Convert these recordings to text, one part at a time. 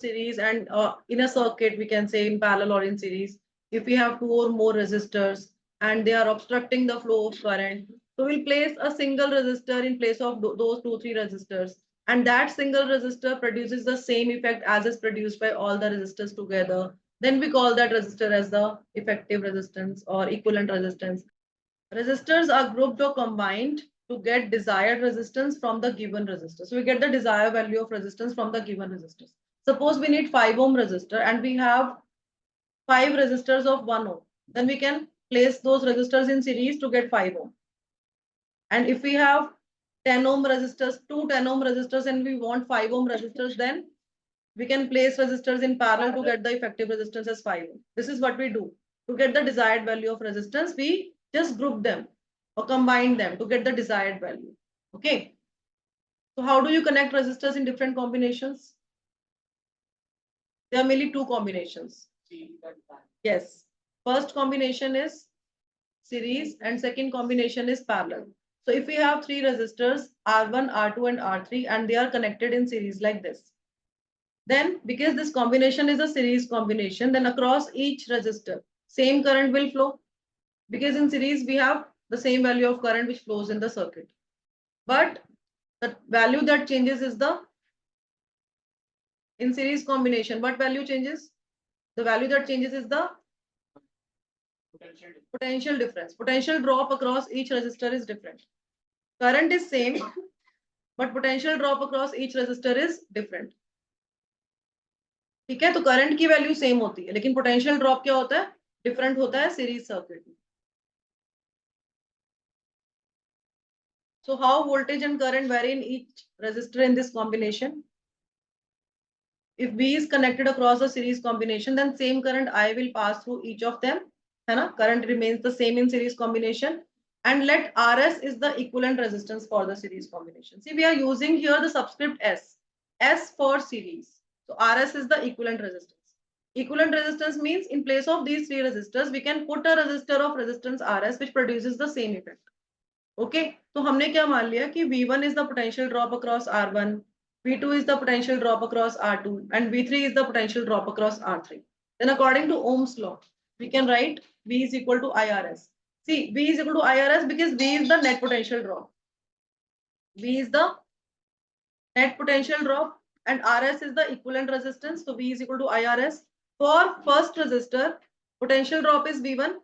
series, and in a circuit we can say in parallel or in series, if we have two or more resistors and they are obstructing the flow of current, so we'll place a single resistor in place of those two three resistors, and that single resistor produces the same effect as is produced by all the resistors together. Then we call that resistor as the effective resistance or equivalent resistance. Resistors are grouped or combined to get desired resistance from the given resistor. So we get the desired value of resistance from the given resistors. Suppose we need 5 ohm resistor and we have 5 resistors of 1 ohm. Then we can place those resistors in series to get 5 ohm. And if we have 10 ohm resistors, two 10 ohm resistors, and we want 5 ohm resistors, then we can place resistors in parallel to get the effective resistance as 5 ohm. This is what we do. To get the desired value of resistance, we just group them or combine them to get the desired value. Okay. So how do you connect resistors in different combinations? There are mainly two combinations. Yes. First combination is series and second combination is parallel. So if we have three resistors, R1, R2 and R3, and they are connected in series like this, then because this combination is a series combination, then across each resistor, same current will flow, because in series we have the same value of current which flows in the circuit. But the value that changes is the, in series combination, what value changes? The value that changes is the potential difference. Potential drop across each resistor is different. Current is same, but potential drop across each resistor is different. ठीक है, तो current की value same होती है, लेकिन potential drop क्या होता है, डिफरेंट होता है सीरीज सर्किट में. So how voltage and current vary in each resistor in this combination? If V is connected across a series combination, then same current I will pass through each of them. है ना? Current remains the same in series combination. And let RS is the equivalent resistance for the series combination. See, we are using here the subscript S. S for series. So RS is the equivalent resistance. Equivalent resistance means in place of these three resistors, we can put a resistor of resistance RS which produces the same effect. Okay, तो हमने क्या मान लिया कि V1 is the potential drop across R1, V2 is the potential drop across R2, and V3 is the potential drop across R3. Then according to Ohm's law, we can write V is equal to IRS. See, V is equal to IRS because V is the net potential drop. V is the net potential drop and RS is the equivalent resistance. So V is equal to IRS. For first resistor, potential drop is V1.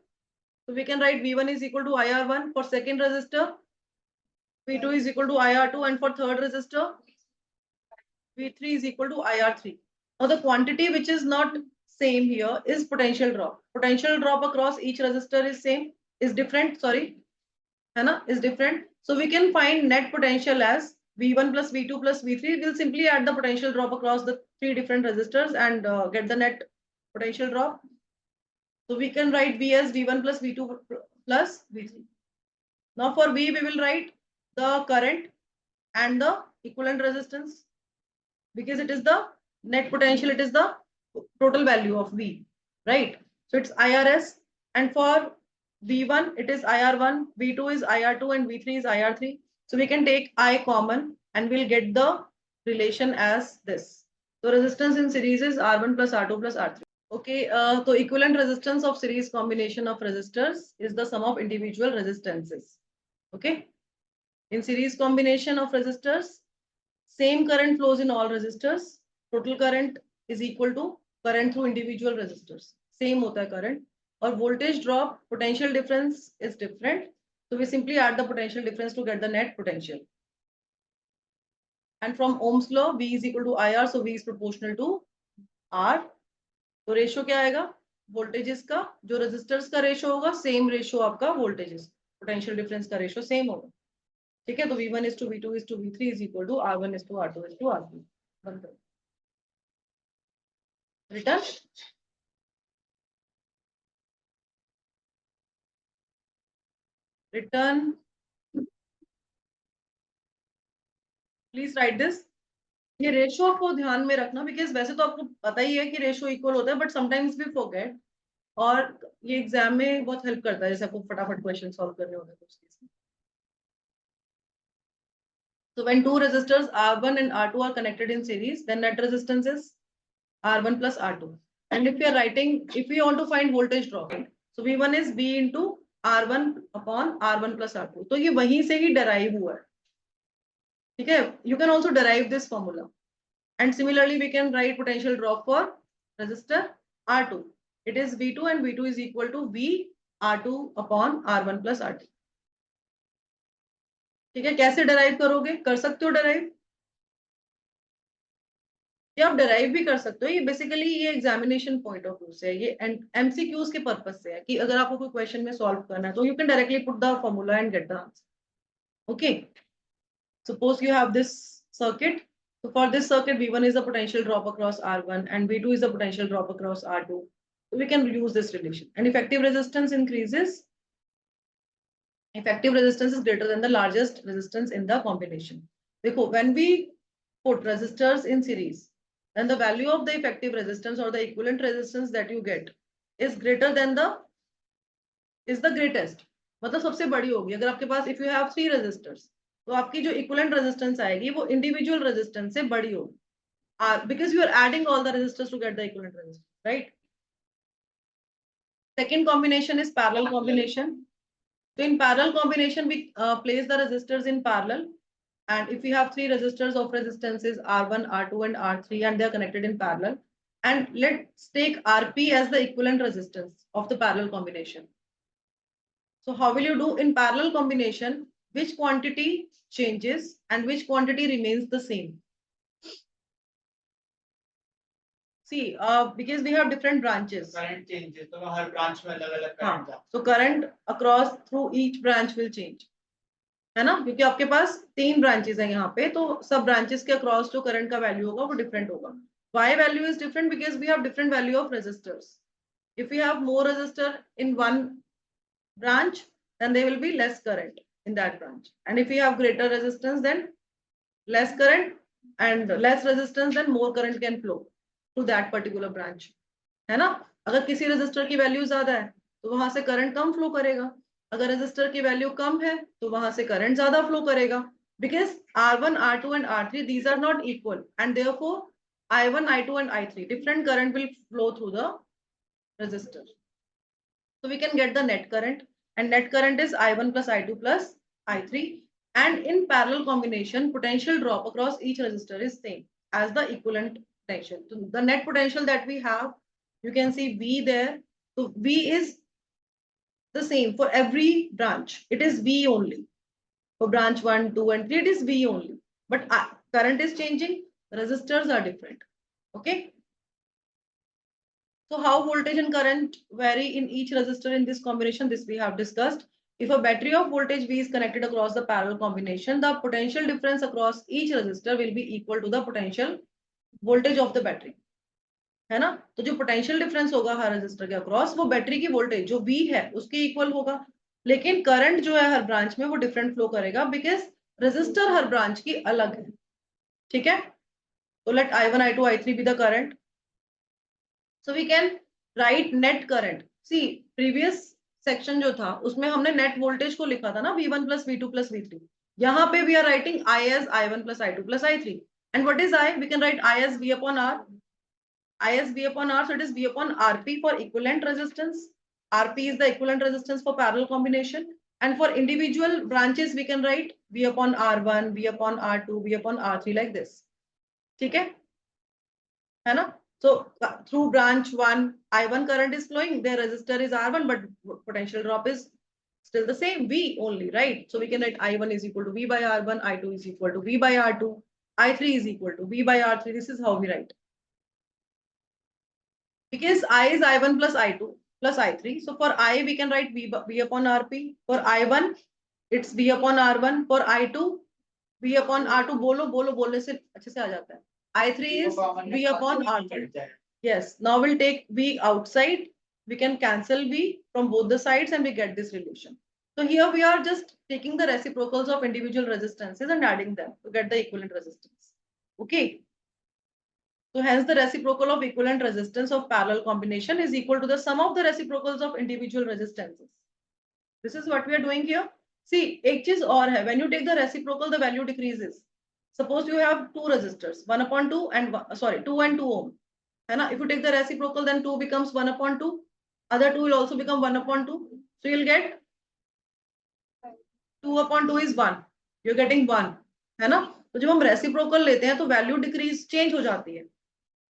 So we can write V1 is equal to IR1. For second resistor, V2 is equal to IR2, and for third resistor, V3 is equal to IR3. Now the quantity which is not same here is potential drop. Potential drop across each resistor is same, is different, sorry, is different. So we can find net potential as V1 plus V2 plus V3. We'll simply add the potential drop across the three different resistors and get the net potential drop. So we can write V as V1 plus V2 plus V3. Now for V, we will write the current and the equivalent resistance, because it is the net potential, it is the total value of V, right? So it's IRS, and for V1 it is IR1, V2 is IR2, and V3 is IR3. So we can take I common and we'll get the relation as this. So resistance in series is R1 plus R2 plus R3. Okay, so equivalent resistance of series combination of resistors is the sum of individual resistances. Okay, in series combination of resistors, same current flows in all resistors. Total current is equal to current through individual resistors. Same hota hai current. Or voltage drop, potential difference is different. So we simply add the potential difference to get the net potential. And from Ohm's law, V is equal to IR, so V is proportional to R. तो ratio क्या आएगा, voltages का जो resistors का ratio होगा same ratio आपका voltages potential difference का ratio same होगा. ठीक है, तो V1 is to V2 is to V3 is equal to R1 is to R2 is to R3. Return. Return. Please write this. ये ratio को ध्यान में रखना, बिकॉज वैसे तो आपको पता ही है कि रेशियो इक्वल होता है, बट समटाइम्स वी फॉरगेट, और ये एग्जाम में बहुत हेल्प करता है जैसे आपको फटाफट क्वेश्चन सॉल्व करने होते हैं तो उसके लिए. So when two resistors R1 and R2 are connected in series, then net resistance is R1 plus R2. And if we are writing, if we want to find voltage drop, so V1 is V into R1 upon R1 plus R2. तो ये वहीं से ही derive हुआ है. ठीक है? You can also derive this formula. And similarly, we can write potential drop for resistor R2. It is V2 and V2 is equal to V R2 upon R1 plus R2. ठीक है? कैसे derive करोगे? कर सकते हो derive? ये आप derive भी कर सकते हो. ये basically ये examination point of view से है. ये MCQs के purpose से है कि अगर आपको कोई question में solve करना है तो you can directly put the formula and get the answer. Okay. Suppose you have this circuit. So for this circuit, V1 is the potential drop across R1 and V2 is the potential drop across R2. So we can use this relation. And effective resistance increases. Effective resistance is greater than the largest resistance in the combination. देखो, when we put resistors in series, then the value of the effective resistance or the equivalent resistance that you get is greater than the greatest. मतलब सबसे बड़ी होगी. अगर आपके पास if you have 3 resistors, तो आपकी जो equivalent resistance आएगी वो individual resistance से बड़ी होगी. Because you are adding all the resistors to get the equivalent resistance, right? Second combination is parallel combination. So in parallel combination, we place the resistors in parallel. And if we have 3 resistors of resistances R1, R2 and R3 and they are connected in parallel. And let's take RP as the equivalent resistance of the parallel combination. So how will you do in parallel combination? Which quantity changes and which quantity remains the same? See, because we have different branches. Current changes, तो हर branch में अलग-अलग current जाता है. So current across through each branch will change. है ना? क्योंकि आपके पास 3 branches हैं यहाँ पे, तो सब branches के across जो current का value होगा वो different होगा. Why value is different? Because we have different value of resistors. If we have more resistor in one branch, then there will be less current in that branch. And if we have greater resistance, then less current, and less resistance, then more current can flow to that particular branch. है ना? अगर किसी resistor की value ज्यादा है तो वहां से current कम flow करेगा. अगर resistor की value कम है तो वहां से current ज्यादा flow करेगा. Because R1, R2 and R3, these are not equal, and therefore I1, I2 and I3 different current will flow through the resistor. So we can get the net current, and net current is I1 plus I2 plus I3. And in parallel combination, potential drop across each resistor is same as the equivalent potential. So the net potential that we have, you can see V there. So V is the same for every branch. It is V only. For branch 1, 2 and 3, it is V only. But current is changing, resistors are different. Okay. So how voltage and current vary in each resistor in this combination? This we have discussed. If a battery of voltage V is connected across the parallel combination, the potential difference across each resistor will be equal to the potential voltage of the battery. है ना? तो जो potential difference होगा हर resistor के across, वो battery की voltage जो V है उसके equal होगा. लेकिन current जो है हर branch में वो different flow करेगा because resistor हर branch की अलग है. ठीक है? So let I1, I2, I3 be the current. So we can write net current. See, previous section जो था उसमें हमने net voltage को लिखा था ना V1 plus V2 plus V3. यहाँ पे we are writing I as I1 plus I2 plus I3. And what is I? We can write I as V upon R. I as V upon R, so it is V upon RP for equivalent resistance. RP is the equivalent resistance for parallel combination. And for individual branches, we can write V upon R1, V upon R2, V upon R3 like this. ठीक है? है ना? So through branch 1, I1 current is flowing, their resistor is R1, but potential drop is still the same, V only, right? So we can write I1 is equal to V by R1, I2 is equal to V by R2, I3 is equal to V by R3. This is how we write. Because I is I1 plus I2 plus I3. So for I, we can write V upon RP. For I1, it's V upon R1. For I2, V upon R2. बोलने से अच्छे से आ जाता है. I3 is V upon R2. Yes. Now we'll take V outside. We can cancel V from both the sides and we get this relation. So here we are just taking the reciprocals of individual resistances and adding them to get the equivalent resistance. Okay. So hence the reciprocal of equivalent resistance of parallel combination is equal to the sum of the reciprocals of individual resistances. This is what we are doing here. See, एक चीज और है. When you take the reciprocal, the value decreases. Suppose you have 2 resistors, 1 upon 2 and 2 and 2 ohm. है ना? If you take the reciprocal, then 2 becomes 1/2. Other 2 will also become 1/2. So you'll get 2/2 is 1. You're getting 1. है ना? तो जब हम reciprocal लेते हैं तो वैल्यू डिक्रीज चेंज हो जाती है,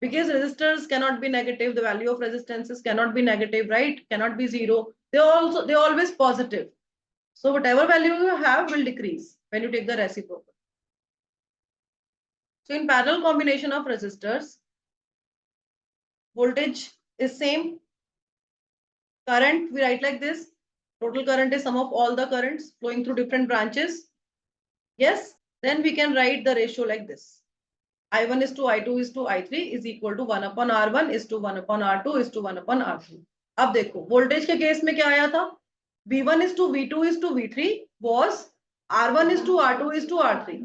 because resistors cannot be negative, the value of resistances cannot be negative, right? Cannot be 0. They're always positive. So whatever value you have will decrease when you take the reciprocal. So in parallel combination of resistors, voltage is same. Current we write like this. Total current is sum of all the currents flowing through different branches. Yes. Then we can write the ratio like this. I1 is to I2 is to I3 is equal to 1/R1 is to 1/R2 is to 1/R3. अब देखो voltage के case में क्या आया था, V1 is to V2 is to V3 was R1 is to R2 is to R3.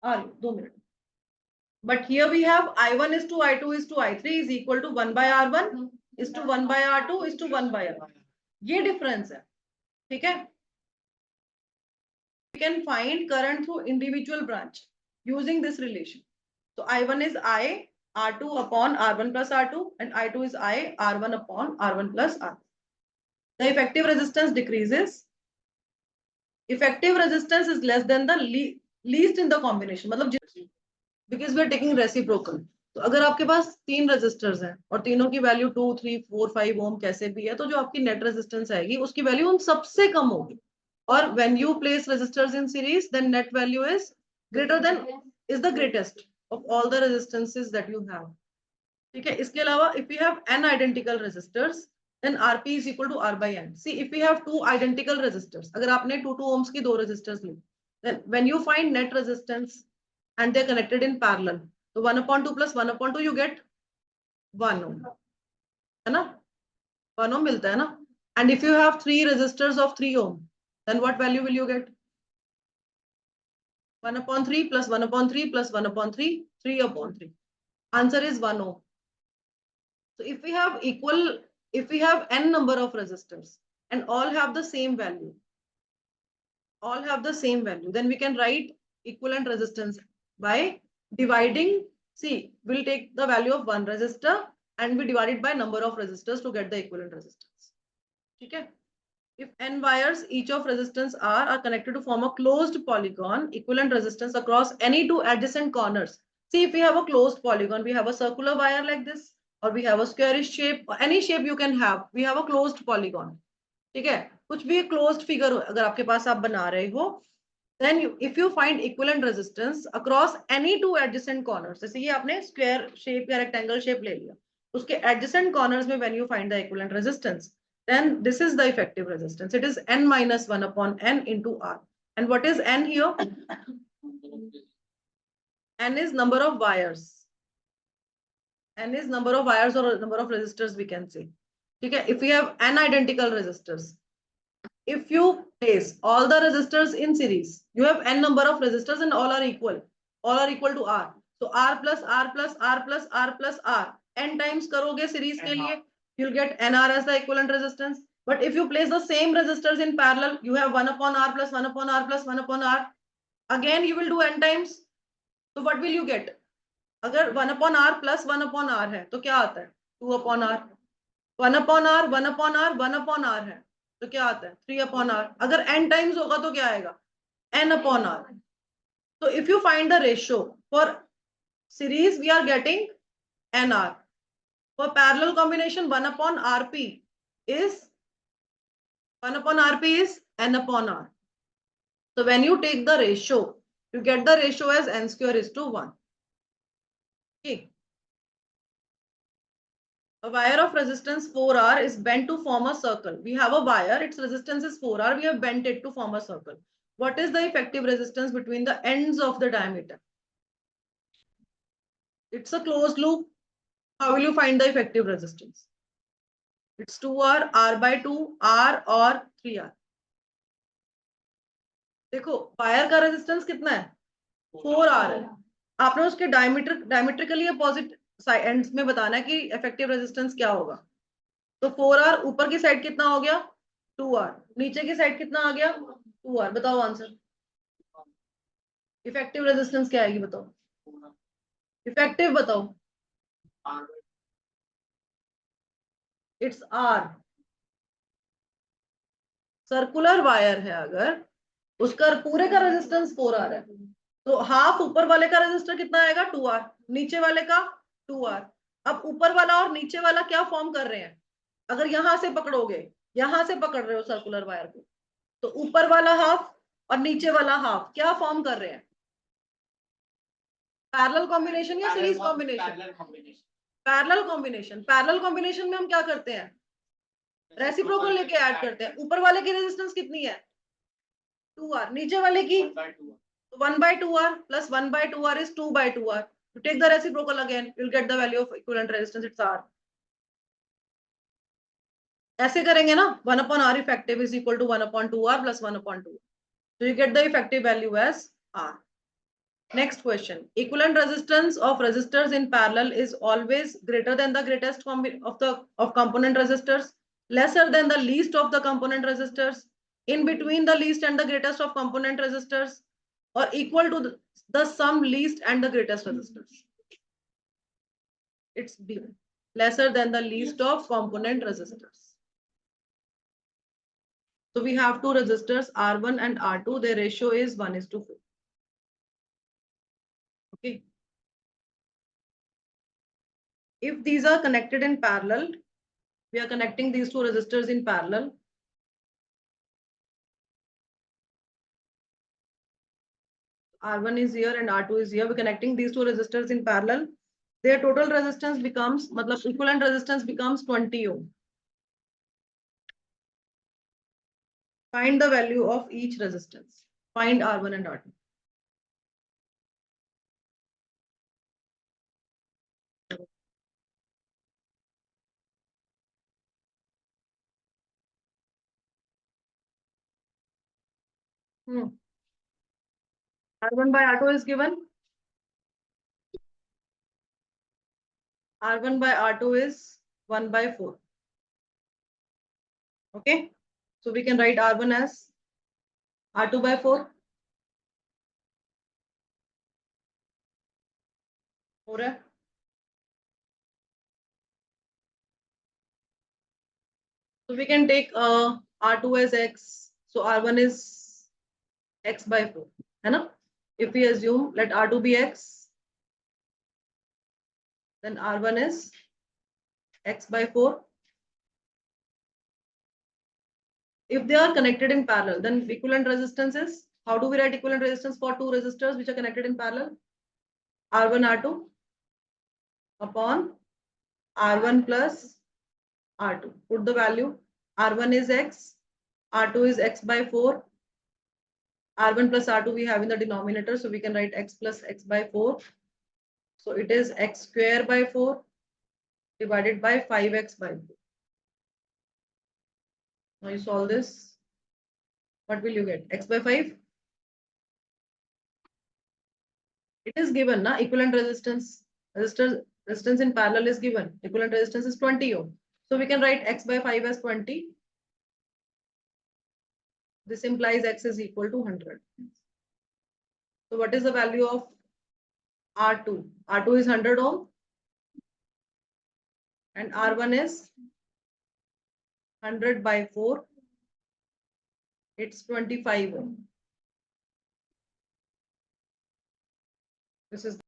2 minutes. But here we have I1 is to I2 is to I3 is equal to 1/R1 is to 1/R2 is to 1/R. ये difference है, ठीक है? We can find current through individual branch using this relation. So I1 is I R2 upon R1 plus R2 and I2 is I R1 upon R1 plus R. The effective resistance decreases. Effective resistance is less than the least in the combination. मतलब because we are taking reciprocal. तो अगर आपके पास 3 resistors हैं और तीनों की value 2, 3, 4, 5 ओम कैसे भी है, तो जो आपकी नेट रेजिस्टेंस आएगी उसकी वैल्यू उन सबसे कम होगी. और when you place resistors in series, then net value is greater than is the greatest of all the resistances that you have. ठीक है? इसके अलावा if we have n identical resistors, then Rp is equal to R by n. See, if we have 2 identical resistors, अगर आपने 2 ohms की 2 resistors Lee, then when you find net resistance and they're connected in parallel, so 1/2 plus 1/2 you get 1 ohm, है ना? 1 ohm मिलता है ना? And if you have 3 resistors of 3 ohm, then what value will you get? 1/3 plus 1/3 plus 1/3, 3/3. Answer is 1 ohm. So if we have n number of resistors and all have the same value, then we can write equivalent resistance by dividing. See, we'll take the value of one resistor and we divide it by number of resistors to get the equivalent resistance. Okay. If n wires, each of resistance R are connected to form a closed polygon, equivalent resistance across any 2 adjacent corners. See, if we have a closed polygon, we have a circular wire like this, or we have a squarish shape, or any shape you can have. We have a closed polygon. ठीक है? कुछ भी closed figure अगर आपके पास आप बना रहे हो, then if you find equivalent resistance across any 2 adjacent corners, जैसे ये आपने square shape या rectangle shape ले लिया, उसके adjacent corners में when you find the equivalent resistance, then this is the effective resistance. It is n minus 1 upon n into R. And what is n here? N is number of wires. N is number of wires or number of resistors we can say. Okay, if we have n identical resistors, if you place all the resistors in series, you have n number of resistors and all are equal to R. So R plus R plus R plus R plus R. N times करोगे series के लिए, you'll get NR as the equivalent resistance. But if you place the same resistors in parallel, you have 1 upon R plus 1 upon R plus 1 upon R. Again, you will do n times. So what will you get? अगर 1 upon R plus 1 upon R है, तो क्या आता है? 2 upon R. 1 upon R, 1 upon R, 1 upon R है, तो क्या आता है? 3 upon R. अगर n times होगा तो क्या आएगा? n upon R. So if you find the ratio for series, we are getting NR. For parallel combination, 1 upon RP is n upon R. So when you take the ratio, you get the ratio as n square is to 1. Okay. A wire of resistance 4R is bent to form a circle. We have a wire, its resistance is 4R. We have bent it to form a circle. What is the effective resistance between the ends of the diameter? It's a closed loop. How will you find the effective resistance? It's 2R, R by 2, R or 3R. देखो wire का resistance कितना है? 4R है. आपने उसके डायमीट्रिकली opposite ends में बताना है कि इफेक्टिव रेजिस्टेंस क्या होगा. तो 4R ऊपर की साइड कितना हो गया? 2R. नीचे की साइड कितना आ गया? 2R. बताओ आंसर. इफेक्टिव रेजिस्टेंस क्या आएगी बताओ? इफेक्टिव बताओ. It's are. सर्कुलर वायर है अगर, उसका पूरे का रेजिस्टेंस 4R है, तो हाफ ऊपर वाले का रेजिस्टर कितना आएगा 2R, नीचे वाले का 2R। अब ऊपर वाला और नीचे वाला क्या फॉर्म कर रहे हैं, अगर यहां से पकड़ोगे, यहां से पकड़ रहे हो सर्कुलर वायर को, तो ऊपर वाला हाफ और नीचे वाला हाफ क्या फॉर्म कर रहे हैं, पैरेलल कॉम्बिनेशन या series combination? Parallel combination. Parallel combination में हम क्या करते हैं, रेसिप्रोकल लेके ऐड करते हैं। ऊपर वाले की रेजिस्टेंस कितनी है 2R, नीचे वाले की 1/2R plus 1/2R is 2/2R. You take the reciprocal again, you'll get the value of equivalent resistance. It's R. ऐसे करेंगे ना, 1/R effective is equal to 1/2R plus 1/2. So you get the effective value as R. Next question. Equivalent resistance of resistors in parallel is always greater than the greatest of component resistors, lesser than the least of the component resistors, in between the least and the greatest of component resistors, or equal to the sum least and the greatest resistors. It's B, lesser than the least of component resistors. So we have two resistors R1 and R2. Their ratio is 1:4. Okay. If these are connected in parallel, we are connecting these two resistors in parallel. R1 is here and R2 is here. We're connecting these two resistors in parallel. Their total resistance becomes, matlab equivalent resistance becomes 20 ohm. Find the value of each resistance. Find R1 and R2. R1 by R2 is given. R1 by R2 is 1/4. Okay. So we can write R1 as R2 by 4. Alright. So we can take R2 as X. So R1 is X by 4. Hai? If we assume let R2 be X, then R1 is X by 4. If they are connected in parallel, then equivalent resistance is, how do we write equivalent resistance for two resistors which are connected in parallel? R1 R2 upon R1 plus R2. Put the value. R1 is X, R2 is X by 4. R1 plus R2 we have in the denominator, so we can write X plus X by 4. So it is X square by 4 divided by 5X by 4. Now you solve this. What will you get? X by 5? It is given, na? Equivalent resistance. Resistance in parallel is given. Equivalent resistance is 20 ohm. So we can write X by 5 as 20. This implies X is equal to 100. So what is the value of R2? R2 is 100 ohm. And R1 is 100 by 4. It's 25 ohm. This is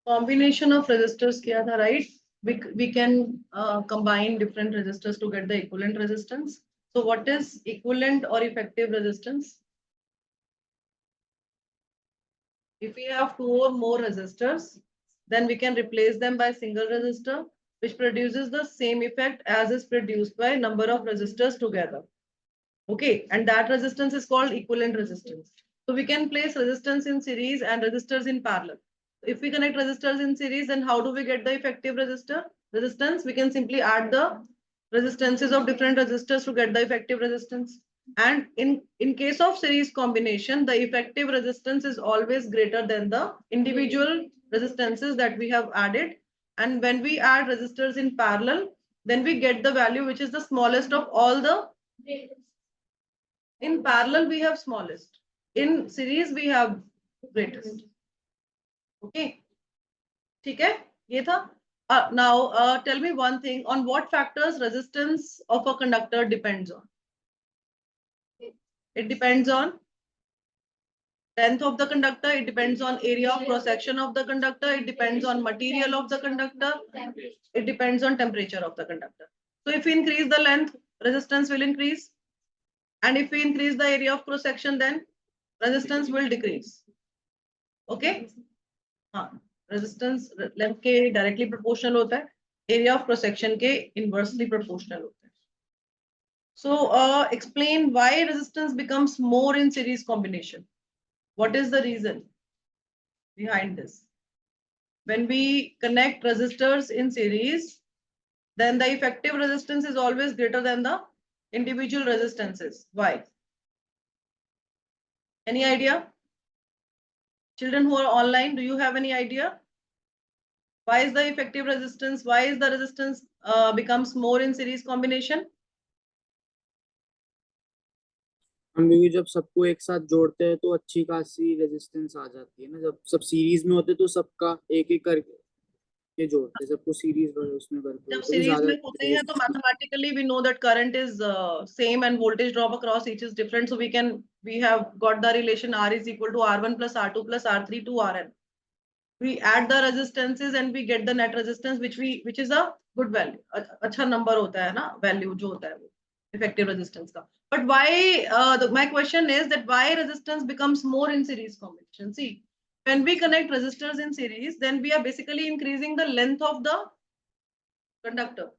combination of resistors kiya tha, right? We can combine different resistors to get the equivalent resistance. So what is equivalent or effective resistance? If we have two or more resistors, then we can replace them by single resistor, which produces the same effect as is produced by number of resistors together. Okay, and that resistance is called equivalent resistance. So we can place resistance in series and resistors in parallel. If we connect resistors in series, then how do we get the effective resistance? We can simply add the resistances of different resistors to get the effective resistance. And in case of series combination, the effective resistance is always greater than the individual resistances that we have added. And when we add resistors in parallel, then we get the value which is the smallest of all the. In parallel, we have smallest. In series, we have greatest. Okay. ठीक है, ये था. Now, tell me one thing, on what factors resistance of a conductor depends on? It depends on length of the conductor, it depends on area of cross section of the conductor, it depends on material of the conductor, it depends on temperature of the conductor. So if we increase the length, resistance will increase. And if we increase the area of cross section, then resistance will decrease. Okay? Resistance length के directly proportional होता है, area of cross section के inversely proportional होता है. So explain why resistance becomes more in series combination. What is the reason behind this? When we connect resistors in series, then the effective resistance is always greater than the individual resistances. Why? Any idea? Children who are online, do you have any idea? Why is the effective resistance? Why is the resistance becomes more in series combination? क्योंकि जब सबको एक साथ जोड़ते हैं तो अच्छी खासी रेजिस्टेंस आ जाती है ना. जब सब सीरीज में होते तो सबका एक एक करके जोड़ते, सबको सीरीज में उसमें करते जब तो सीरीज में ज्यादा होते हैं तो mathematically we know that current is same and voltage drop across each is different, so we have got the relation R is equal to R1 plus R2 plus R3 to Rn. We add the resistances and we get the net resistance which is a good value. अच्छा number होता है ना, value जो होता है वो effective resistance का. But why my question is that why resistance becomes more in series combination? See, when we connect resistors in series, then we are basically increasing the length of the conductor,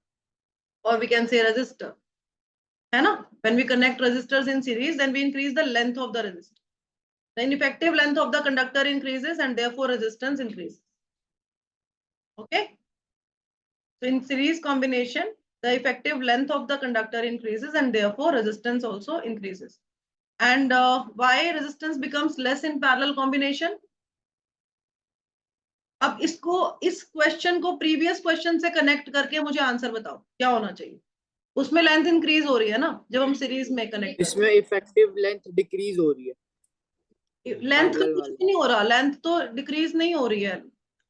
or we can say resistor. है ना? When we connect resistors in series, then we increase the length of the resistor. The effective length of the conductor increases and therefore resistance increases. Okay. So in series combination, the effective length of the conductor increases and therefore resistance also increases. And why resistance becomes less in parallel combination? अब इसको इस question को previous question से connect करके मुझे answer बताओ क्या होना चाहिए. उसमें लेंथ इंक्रीज हो रही है ना जब हम सीरीज में कनेक्ट. इसमें इफेक्टिव लेंथ डिक्रीज हो रही है. लेंथ का कुछ भी नहीं हो रहा, लेंथ तो डिक्रीज नहीं हो रही है,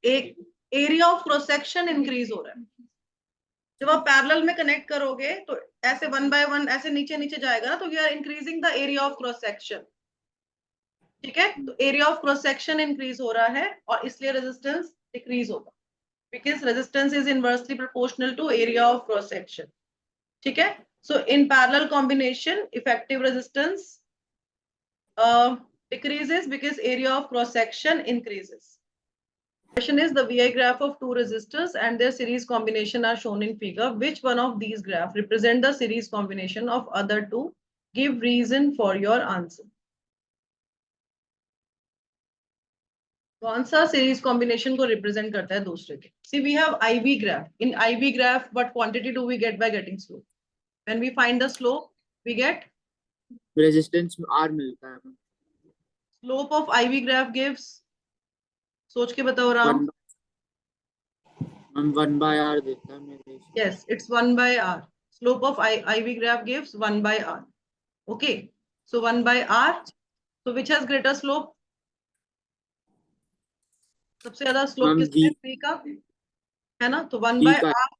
एक area of cross section increase हो रहा है. जब आप पैरेलल में कनेक्ट करोगे तो ऐसे 1 by 1 ऐसे नीचे नीचे जाएगा ना, तो we are increasing the area of cross section. ठीक है, तो area of cross section increase हो रहा है और इसलिए रेजिस्टेंस डिक्रीज होगा, because resistance is inversely proportional to area of cross section. ठीक है, so in parallel combination effective resistance decreases because area of cross section increases. Question is the VI graph of two resistors and their series combination are shown in figure. Which one of these graphs represent the series combination of other two? Give reason for your answer. कौन सा series combination को represent करता है दूसरे के? See, we have IV graph. In IV graph, what quantity do we get by getting slope? When we find the slope, we get resistance R मिलता है. Slope of IV graph gives, सोच के बताओ Ram. 1 by R देता है मेरे. Yes, it's 1 by R. Slope of IV graph gives 1 by R. Okay, so 1 by R. So which has greater slope? सबसे ज्यादा slope किसका है? 3 का है ना, तो 1 by R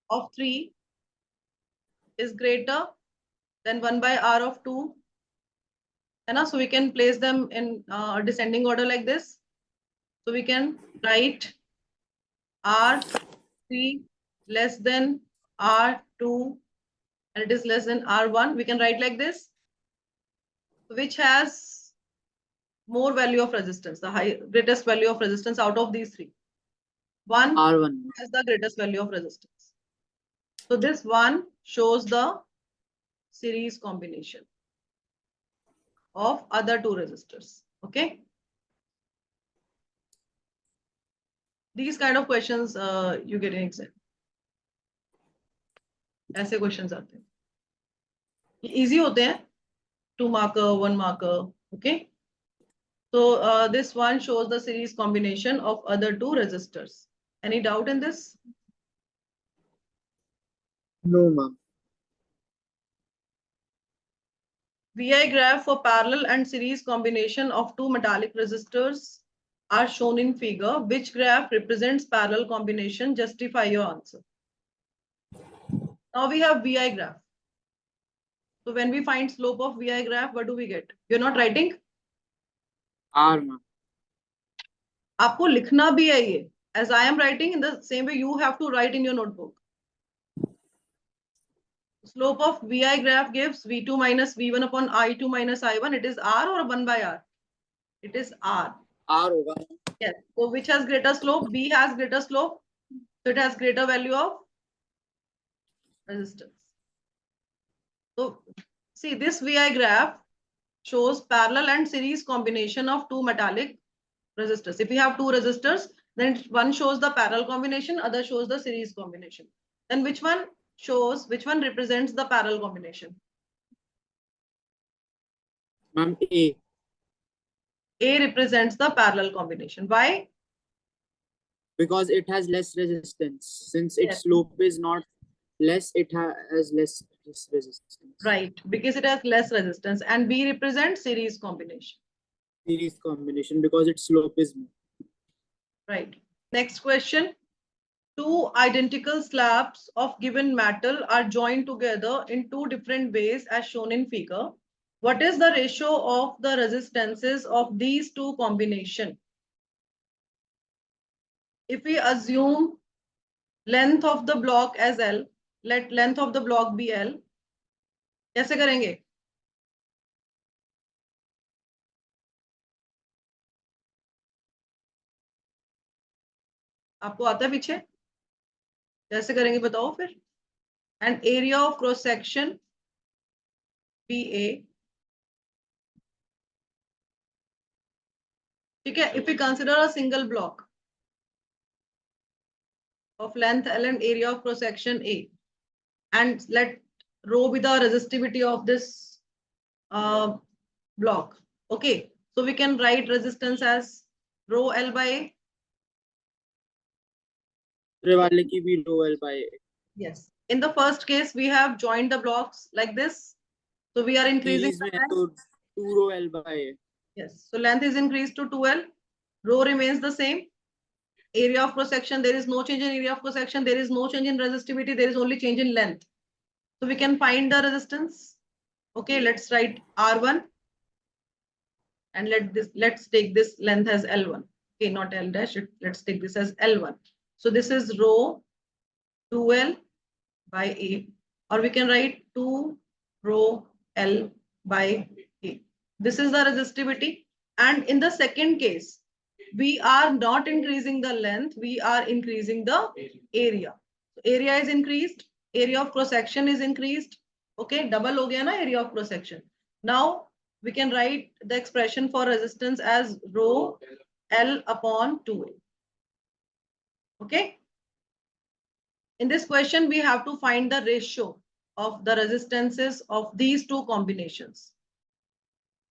of 3 is greater than 1 by R of 2. है ना, so we can place them in descending order like this. So we can write R3 less than R2 and it is less than R1. We can write like this. Which has more value of resistance, the greatest value of resistance out of these three? R1 has the greatest value of resistance. So this one shows the series combination of other two resistors. Okay. These kind of questions you get in exam. ऐसे questions आते हैं. Easy होते हैं. 2 marker, 1 marker. Okay. So this one shows the series combination of other two resistors. Any doubt in this? No, ma'am. VI graph for parallel and series combination of two metallic resistors are shown in figure. Which graph represents parallel combination? Justify your answer. Now we have VI graph. So when we find slope of VI graph, what do we get? You're not writing? R, ma'am. आपको लिखना भी है ये. As I am writing, in the same way you have to write in your notebook. Slope of VI graph gives V2 minus V1 upon I2 minus I1. It is R or 1 by R? It is R. R होगा. Yes. So which has greater slope? B has greater slope. So it has greater value of resistance. So see, this VI graph shows parallel and series combination of two metallic resistors. If we have two resistors, then one shows the parallel combination, other shows the series combination. Then which one represents the parallel combination? Ma'am, A. A represents the parallel combination. Why? Because it has less resistance. Since its Yes. slope is not less, it has less resistance. Right, because it has less resistance. And B represents series combination. Series combination because its slope is more. Right. Next question. Two identical slabs of given metal are joined together in two different ways as shown in figure. What is the ratio of the resistances of these two combination? If we assume length of the block as L, let length of the block be L. कैसे करेंगे? आपको आता है पीछे? कैसे करेंगे बताओ फिर? And area of cross section BA. ठीक है? If we consider a single block of length L and area of cross section A, and let rho be the resistivity of this block. Okay, so we can write resistance as rho L by A. वाले की भी rho L by A. Yes. In the first case, we have joined the blocks like this. So we are increasing Series the में length. तो 2 rho L by A. Yes. So length is increased to 2L. Rho remains the same. Area of cross section, there is no change in area of cross section. There is no change in resistivity. There is only change in length. So we can find the resistance. Okay, let's write R1. And let's take this length as L1. Okay, not L dash. Let's take this as L1. So this is rho 2L by A. Or we can write 2 rho L by A. This is the resistivity. And in the second case, we are not increasing the length, we are increasing the area. So area is increased, area of cross section is increased. Okay, double ho gaya na area of cross section. Now we can write the expression for resistance as rho L upon 2A. Okay. In this question, we have to find the ratio of the resistances of these two combinations.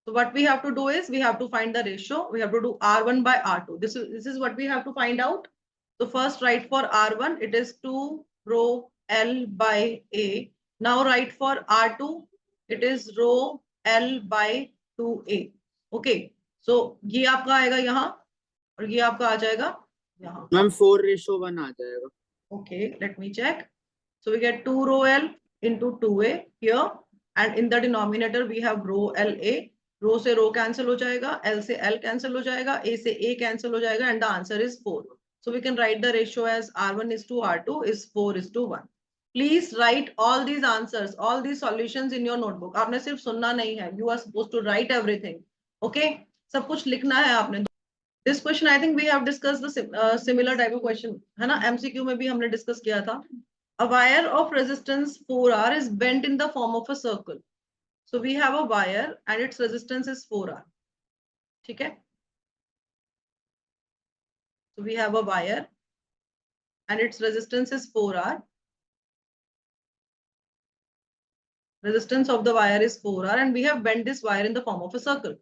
So what we have to do is we have to find the ratio. We have to do R1 by R2. This is what we have to find out. So first write for R1, it is 2 rho L by A. Now write for R2, it is rho L by 2A. Okay. So ये आपका आएगा यहाँ और ये आपका आ जाएगा यहाँ. Ma'am 4:1 आ जाएगा. Okay, let me check. So we get 2 rho L into 2A here, and in the denominator we have rho LA. Rho से rho cancel हो जाएगा, L से L cancel हो जाएगा, A से A cancel हो जाएगा, and the answer is 4. So we can write the ratio as R1 is to R2 is 4 is to 1. Please write all these answers, all these solutions in your notebook. आपने सिर्फ सुनना नहीं है. You are supposed to write everything. Okay? सब कुछ लिखना है आपने. This question, I think we have discussed the similar type of question. है ना? MCQ में भी हमने discuss किया था. A wire of resistance 4R is bent in the form of a circle. So we have a wire and its resistance is 4R. ठीक है? So we have a wire and its resistance is 4R. Resistance of the wire is 4R and we have bent this wire in the form of a circle.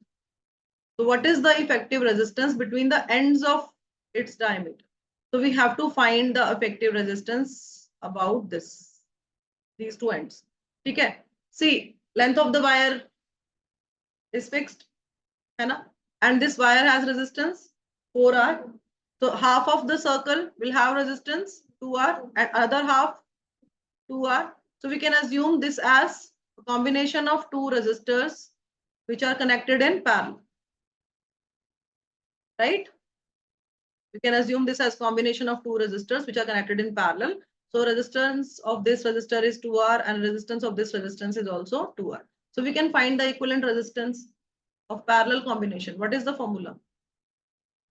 So what is the effective resistance between the ends of its diameter? So we have to find the effective resistance about these two ends. Okay. See, length of the wire is fixed, है ना? And this wire has resistance. 4R. So half of the circle will have resistance 2R and other half 2R. So we can assume this as a combination of two resistors which are connected in parallel. Right? We can assume this as combination of two resistors which are connected in parallel. So resistance of this resistor is 2R and resistance of this resistance is also 2R. So we can find the equivalent resistance of parallel combination. What is the formula?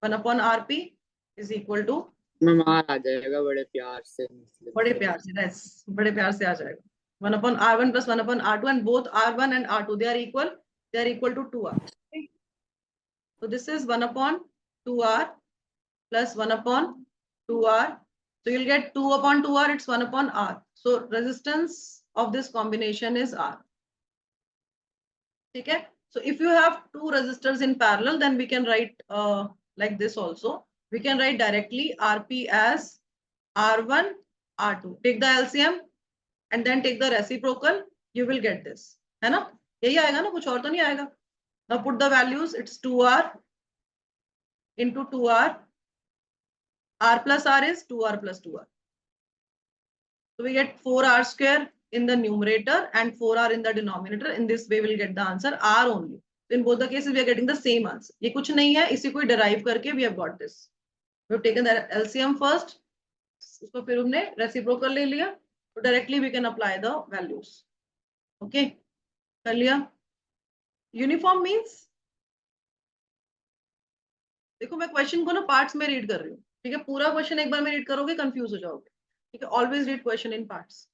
1 upon RP is equal to मैं मार आ जाएगा बड़े प्यार से बड़े प्यार से yes, बड़े प्यार से आ जाएगा 1 upon R1 plus 1 upon R2 and both R1 and R2 they are equal to 2R. Okay? So this is 1 upon 2R plus 1 upon 2R. So you'll get 2 upon 2R, it's 1 upon R. So resistance of this combination is R. Okay? So if you have two resistors in parallel, then we can write like this also. We can write directly RP as R1, R2. Take the LCM and then take the reciprocal. You will get this. है ना? यही आएगा ना, कुछ और तो नहीं आएगा. Now put the values. It's 2R into 2R. R plus R is 2R plus 2R. So we get 4R square in the numerator and 4R in the denominator. In this way, we'll get the answer R only. So in both the cases, we are getting the same answer. ये कुछ नहीं है, इसी को derive करके we have got this. We have taken the LCM first. उसको फिर हमने reciprocal ले लिया. So directly we can apply the values. Okay, कर लिया. Uniform means देखो मैं क्वेश्चन को ना पार्ट्स में रीड कर रही हूँ. ठीक है, पूरा क्वेश्चन एक बार में रीड करोगे कंफ्यूज हो जाओगे. ठीक है, always read question in parts.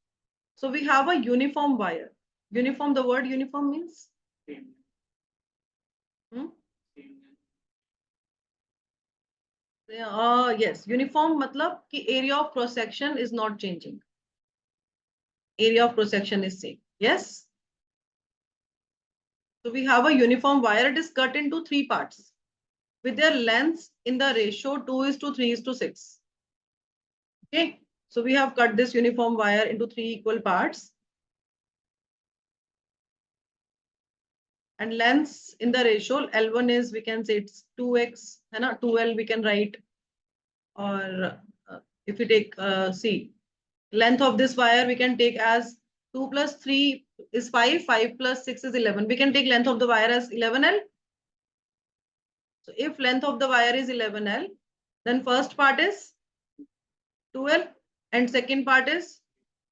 So we have a uniform wire. Uniform, the word uniform means? Yes, uniform matlab ki area of cross section is not changing. Area of cross section is same. Yes. So we have a uniform wire. It is cut into 3 parts with their lengths in the ratio 2:3:6. Okay. So we have cut this uniform wire into 3 equal parts. And lengths in the ratio L1 is, we can say it's 2x, है ना? 2L we can write. Or if we take see, length of this wire we can take as 2 plus 3 is 5, 5 plus 6 is 11. We can take length of the wire as 11L. So if length of the wire is 11L, then first part is 2L and second part is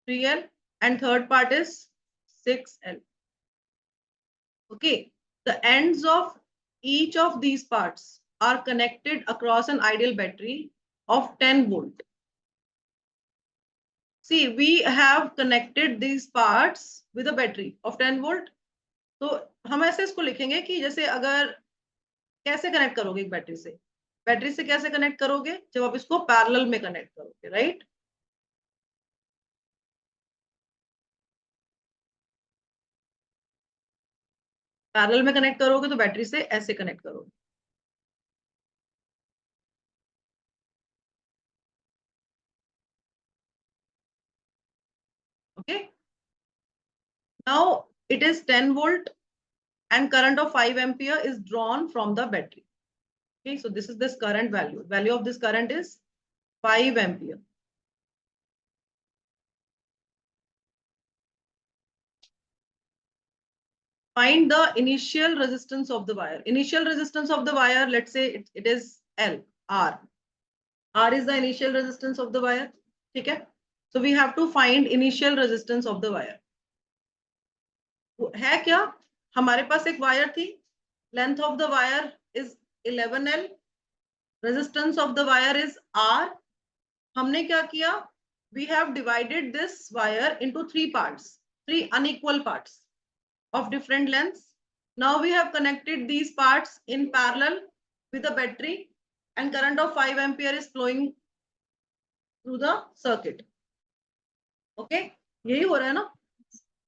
3L and third part is 6L. Okay, the ends of each of these parts are connected across an ideal battery of 10 volt. See, we have connected these parts with a battery of 10 volt. तो हम ऐसे इसको लिखेंगे कि जैसे अगर कैसे connect करोगे एक बैटरी से कैसे कनेक्ट करोगे जब आप इसको पैरेलल में कनेक्ट करोगे, राइट? पैरेलल में कनेक्ट करोगे तो बैटरी से ऐसे कनेक्ट करोगे. Okay. Now it is 10 volt and current of 5 ampere is drawn from the battery. Okay, so this is this current value. Value of this current is 5 ampere. Find the initial resistance of the wire. Initial resistance of the wire, let's say it is L, R. R is the initial resistance of the wire. Okay. So we have to find initial resistance of the wire. है क्या? हमारे पास एक wire थी. Length of the wire is 11L. Resistance of the wire is R. हमने क्या किया? We have divided this wire into 3 parts, 3 unequal parts of different lengths. Now we have connected these parts in parallel with a battery and current of 5 ampere is flowing through the circuit. Okay, यही हो रहा है ना?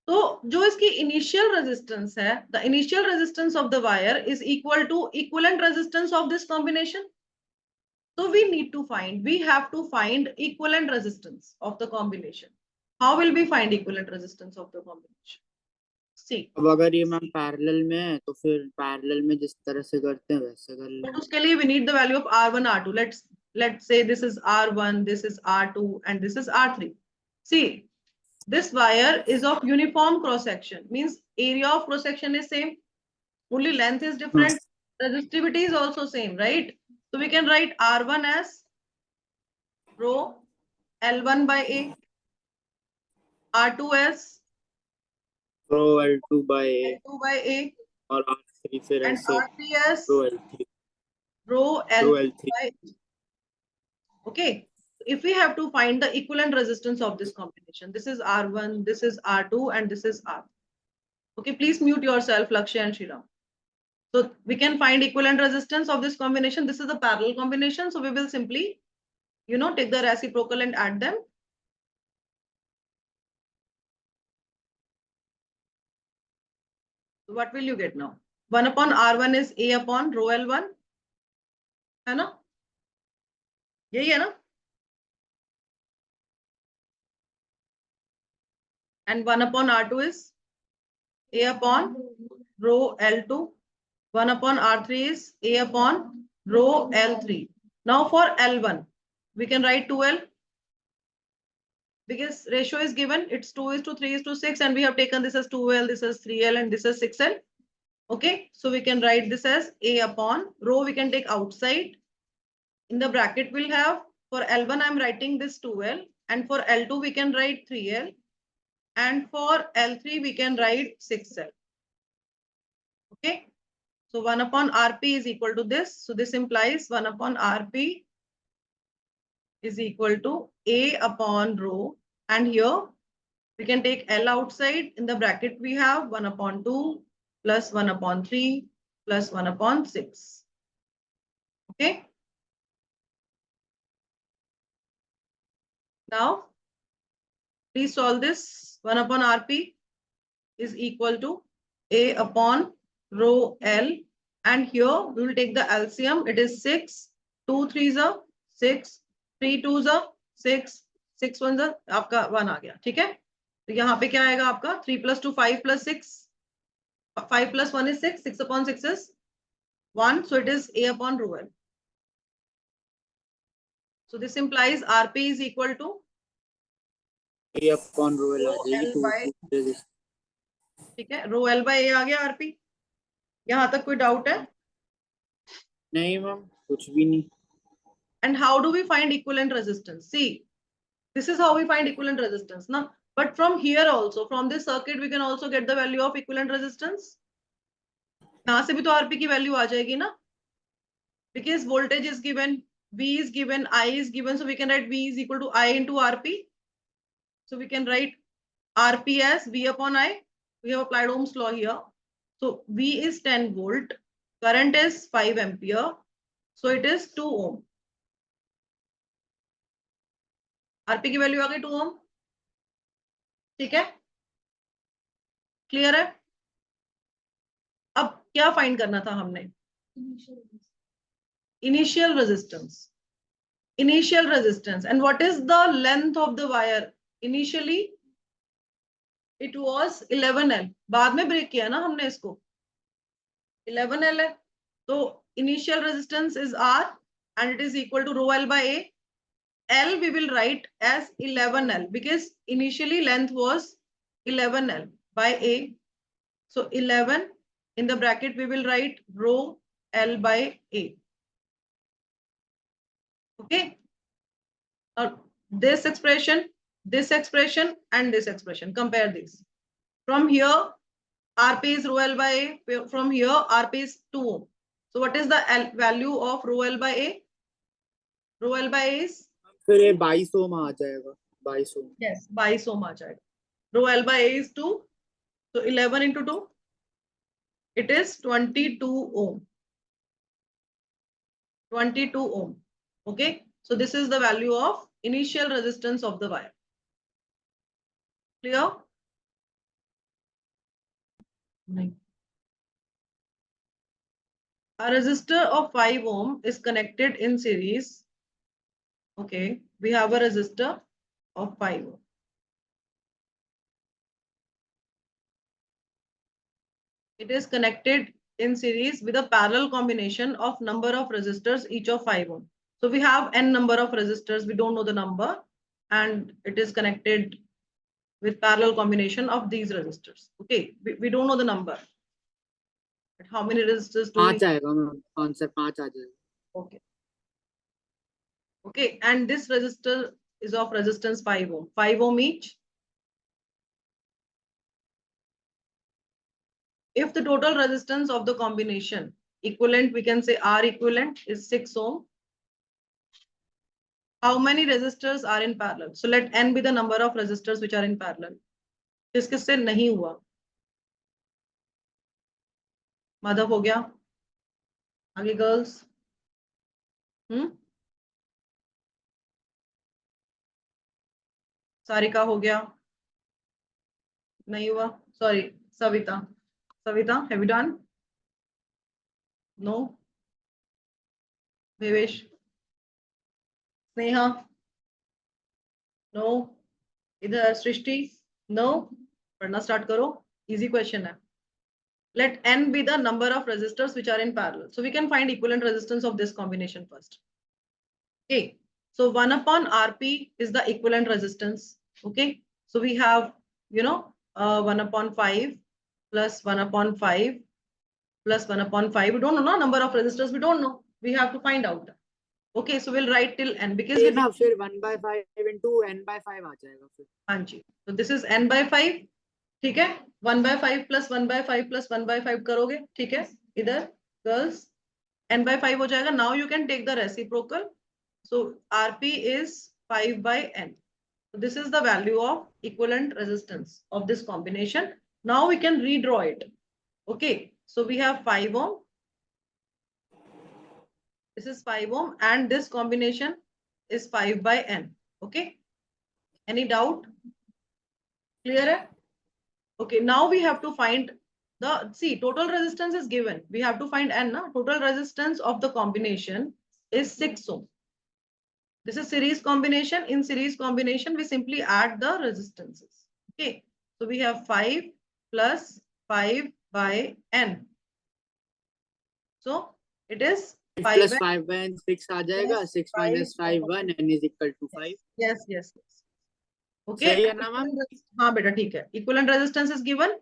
तो जो इसकी initial resistance है, the initial resistance of the wire is equal to equivalent resistance of this combination. So we have to find equivalent resistance of the combination. How will we find equivalent resistance of the combination? See, अब अगर ये ma'am parallel में है तो फिर parallel में जिस तरह से करते हैं वैसे कर but लेंगे। उसके लिए we need the value of R1, R2. Let's say this is R1, this is R2, and this is R3. See, this wire is of uniform cross section, means area of cross section is same, only length is different. Resistivity is also same, right? So we can write R1 as rho L1 by A, R2 as row L2 by A L2 by A, और R3 फिर and ऐसे R3 as row L3 rho row L3 L3 by A. Okay. If we have to find the equivalent resistance of this combination, this is R1, this is R2, and this is R. Okay, please mute yourself, Lakshya and Shriram. So we can find equivalent resistance of this combination. This is the parallel combination. So we will simply, take the reciprocal and add them. So what will you get now? 1 upon R1 is A upon rho L1. है ना? यही है ना? And 1 upon R2 is A upon rho L2. 1 upon R3 is A upon rho L3. Now for L1, we can write 2L because ratio is given. It's 2:3:6, and we have taken this as 2L, this is 3L, and this is 6L. Okay, so we can write this as A upon rho. We can take outside. In the bracket, we'll have for L1, I'm writing this 2L, and for L2, we can write 3L, and for L3, we can write 6L. Okay. So 1 upon Rp is equal to this. So this implies 1 upon Rp is equal to A upon rho. And here we can take L outside. In the bracket, we have 1 upon 2 plus 1 upon 3 plus 1 upon 6. Okay. Now, please solve this. 1 upon Rp is equal to A upon rho L. And here we will take the LCM. It is 6, 2 3s are 6, 3 2s are 6, 6 1s are आपका 1 आ गया. ठीक है. तो यहाँ पे क्या आएगा आपका 3 plus 2 5 plus 6, 5 plus 1 is 6, 6 upon 6 is 1. So it is A upon rho L. So this implies Rp is equal to A upon rho L आ rho जाएगी L टू by, टू ठीक है, rho L by A आ गया Rp. यहाँ तक कोई doubt है? नहीं मैम कुछ भी नहीं। And how do we find equivalent resistance? See, this is how we find equivalent resistance. Now, but from here also, from this circuit, we can also get the value of equivalent resistance. यहाँ से भी तो Rp की value आ जाएगी ना? Because voltage is given, V is given, I is given, so we can write V is equal to I into Rp. So we can write Rp as V upon I. We have applied Ohm's law here. So V is 10 volt, current is 5 ampere, so it is 2 ohm. Rp की value आ गई 2 ohm. ठीक है, clear है? अब क्या find करना था हमने? Initial resistance. Initial resistance. And what is the length of the wire? Initially, it was 11L. बाद में ब्रेक किया ना हमने इसको. 11L है. तो initial resistance is R and it is equal to rho L by A. L we will write as 11L because initially length was 11L by A. So 11 in the bracket we will write rho L by A. Okay. Now this expression, and this expression, compare these. From here, Rp is rho L by A. From here, Rp is 2 ohm. So what is the value of rho L by A? Rho L by A is? फिर ये 22 ओम आ जाएगा 22 ओम। Yes, 22 ohm आ जाएगा. Rho L by A is 2. So 11 into 2, it is 22 ohm. 22 ohm. Okay. So this is the value of initial resistance of the wire. Clear? A resistor of 5 ohm is connected in series. Okay. We have a resistor of 5 ohm. It is connected in series with a parallel combination of number of resistors, each of 5 ohm. So we have n number of resistors, we don't know the number, and it is connected with parallel combination of these resistors. Okay, we don't know the number. But how many resistors do we? 5 आएगा ma'am, answer 5 आ जाएगा. Okay. Okay, and this resistor is of resistance 5 ohm. 5 ohm each. If the total resistance of the combination equivalent, we can say R equivalent is 6 ohm. How many resistors are in parallel? So let n be the number of resistors which are in parallel. किससे नहीं हुआ? माधव हो गया? आगे girls? Sarika हो गया? नहीं हुआ? Sorry, Savita. Savita, have you done? No. Devesh? Sneha? No. इधर सृष्टि? No. पढ़ना start करो. Easy question है. Let n be the number of resistors which are in parallel. So we can find equivalent resistance of this combination first. Okay. So 1 upon Rp is the equivalent resistance. Okay. So we have, 1 upon 5 plus 1 upon 5 plus 1 upon 5. We don't know, no? Number of resistors, we don't know. We have to find out. Okay. So we'll write till n because we ना फिर 1/5 into n/5 आ जाएगा फिर. हाँ जी. So this is n/5. ठीक है. 1/5 plus 1/5 plus 1/5 करोगे. ठीक है. इधर girls n/5 हो जाएगा. Now you can take the reciprocal. So Rp is 5 by n. So this is the value of equivalent resistance of this combination. Now we can redraw it. Okay. So we have 5 ohm. This is 5 ohm and this combination is 5 by n. Okay. Any doubt? Clear? Okay. Now we have to find total resistance is given. We have to find n. Total resistance of the combination is 6 ohm. This is series combination. In series combination, we simply add the resistances. Okay. So we have 5 plus 5 by n. So it is 5 plus 5 by n 6 आ जाएगा. 6 minus 5 1 n is equal to 5. Yes. Okay. सही है ना ma'am? हाँ बेटा ठीक है. Equivalent resistance is given.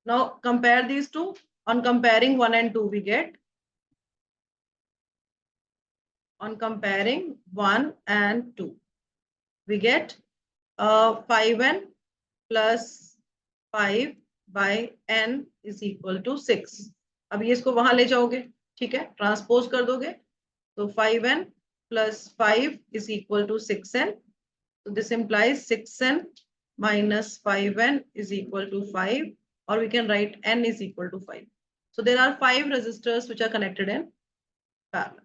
Now compare these two. On comparing 1 and 2, we get. On comparing 1 and 2, we get 5n plus 5 by n is equal to 6. अब ये इसको वहां ले जाओगे. ठीक है. ट्रांसपोज कर दोगे. तो 5n plus 5 is equal to 6n. So this implies 6n minus 5n is equal to 5, or we can write n is equal to 5. So there are 5 resistors which are connected in parallel.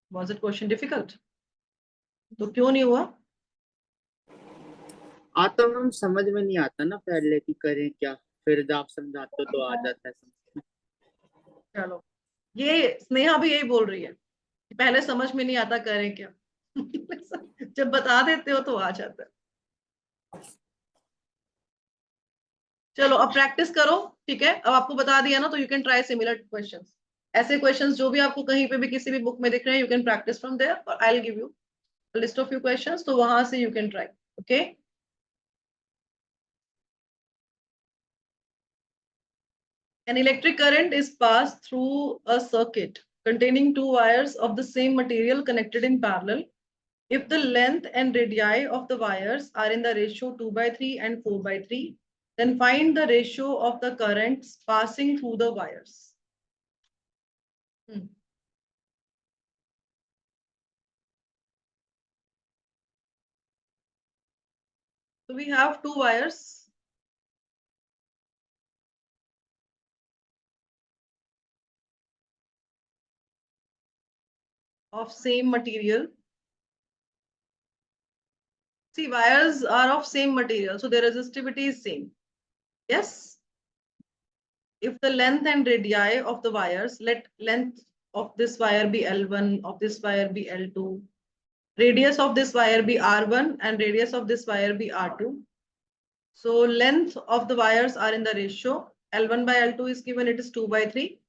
Was it question difficult? तो क्यों नहीं हुआ? आता ma'am समझ में नहीं आता ना पहले कि करें क्या, फिर जब आप समझाते हो तो आ जाता है समझ में. चलो, ये स्नेहा भी यही बोल रही है कि पहले समझ में नहीं आता करें क्या. जब बता देते हो तो आ जाता है. चलो अब प्रैक्टिस करो. ठीक है. अब आपको बता दिया ना, तो you can try similar questions. ऐसे क्वेश्चंस जो भी आपको कहीं पे भी किसी भी बुक में दिख रहे हैं, you can practise from there, और I will give you a list of few questions, तो वहां से you can try. Okay. An electric current is passed through a circuit containing 2 wires of the same material connected in parallel. If the length and radii of the wires are in the ratio 2/3 and 4/3, then find the ratio of the currents passing through the wires. So we have 2 wires. Of same material. See, wires are of same material, so their resistivity is same. Yes. If the length and radii of the wires, let length of this wire be L1, of this wire be L2, radius of this wire be R1, and radius of this wire be R2. So length of the wires are in the ratio. L1 by L2 is given, it is 2 by 3.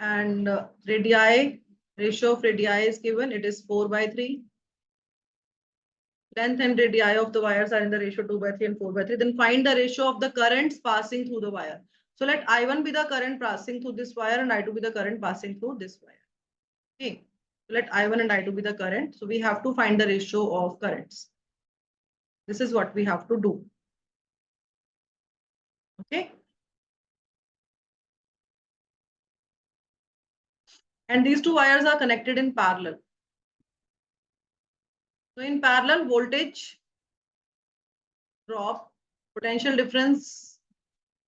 And radii, ratio of radii is given, it is 4 by 3. Length and radii of the wires are in the ratio 2 by 3 and 4 by 3. Then find the ratio of the currents passing through the wire. So let I1 be the current passing through this wire and I2 be the current passing through this wire. Okay. So let I1 and I2 be the current. So we have to find the ratio of currents. This is what we have to do. Okay. And these two wires are connected in parallel. So in parallel, voltage drop, potential difference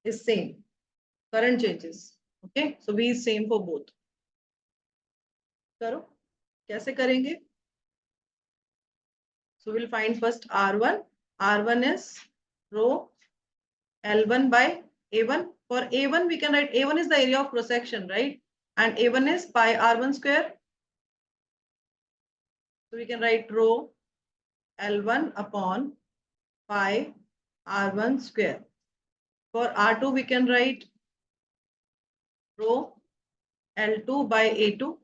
is same. Current changes. Okay. So V is same for both. करो कैसे करेंगे? So we'll find first R1. R1 is rho L1 by A1. For A1, we can write A1 is the area of cross section, right? And A1 is pi R1 square. So we can write rho L1 upon pi R1 square. For R2, we can write rho L2 by A2.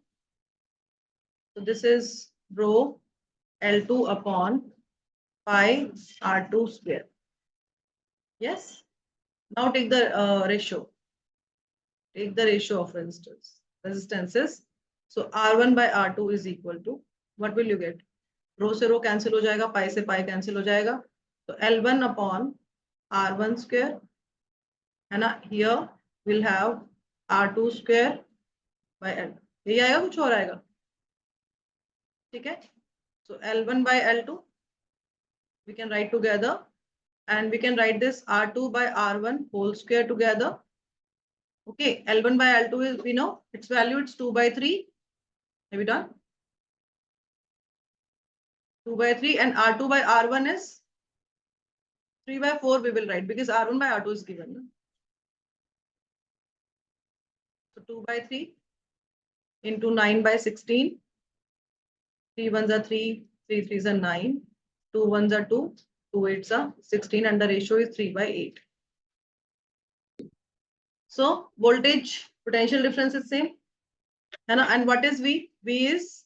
So this is rho L2 upon pi R2 square. Yes. Now take the ratio. Take the ratio of resistances. So R1 by R2 is equal to, what will you get? Rho से rho cancel हो जाएगा, pi से pi cancel हो जाएगा. So L1 upon R1 square. है ना? Here we'll have R2 square by L. यही आएगा, कुछ और आएगा? ठीक है? So L1 by L2 we can write together, and we can write this R2 by R1 whole square together. Okay, L1 by L2 is, we know its value, it's 2 by 3. Have you done? 2 by 3, and R2 by R1 is 3 by 4 we will write, because R1 by R2 is given. No? So 2 by 3 into 9 by 16. 3 ones are 3, 3 threes are 9, 2 ones are 2, 2 eights are 16, and the ratio is 3 by 8. So voltage potential difference is same. And what is V? V is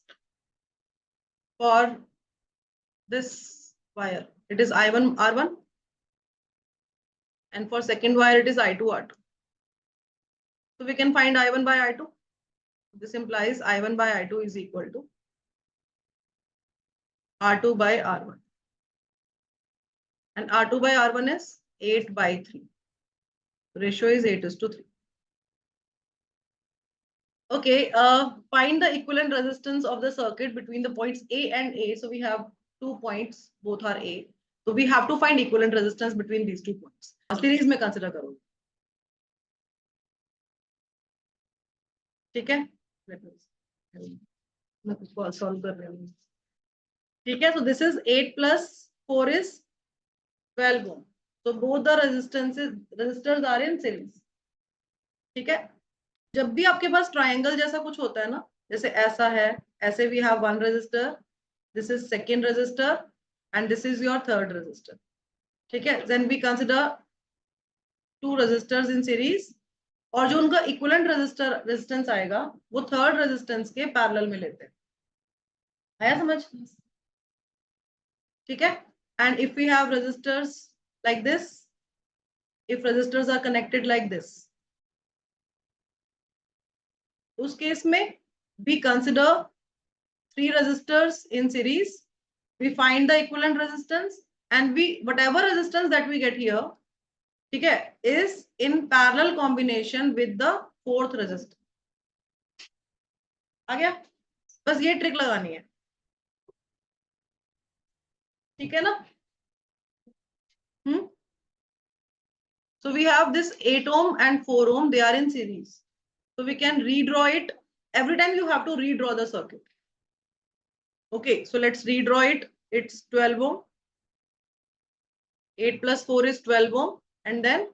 for this wire, it is I1 R1, and for second wire it is I2 R2. So we can find I1 by I2. This implies I1 by I2 is equal to R2 by R1. And R2 by R1 is 8 by 3. The ratio is 8:3. Okay, find the equivalent resistance of the circuit between the points A and A. So we have 2 points, both are A. So we have to find equivalent resistance between these 2 points. Series में consider करो. ठीक है? मैं कुछ solve कर रही हूँ. ठीक है? So this is 8 plus 4 is 12 ohm. So both the resistors are in series. ठीक है? जब भी आपके पास ट्रायंगल जैसा कुछ होता है ना, जैसे ऐसा है, ऐसे we have one resistor, this is second resistor, and this is your third resistor. ठीक है? Then we consider 2 resistors in series, और जो उनका इक्विवेलेंट रेजिस्टेंस आएगा वो थर्ड रेजिस्टेंस के पैरेलल में लेते हैं. आया समझ? ठीक है? And if we have resistors like this, if resistors are connected like this, उस केस में we consider 3 resistors in series, we find the equivalent resistance, and we whatever resistance that we get here, ठीक है, is in parallel combination with the fourth resistor. आ गया? बस ये trick लगानी है. ठीक है ना? So we have this 8 ohm and 4 ohm, they are in series. So we can redraw it. Every time you have to redraw the circuit. Okay, so let's redraw it. It's 12 ohm. 8 plus 4 is 12 ohm. And then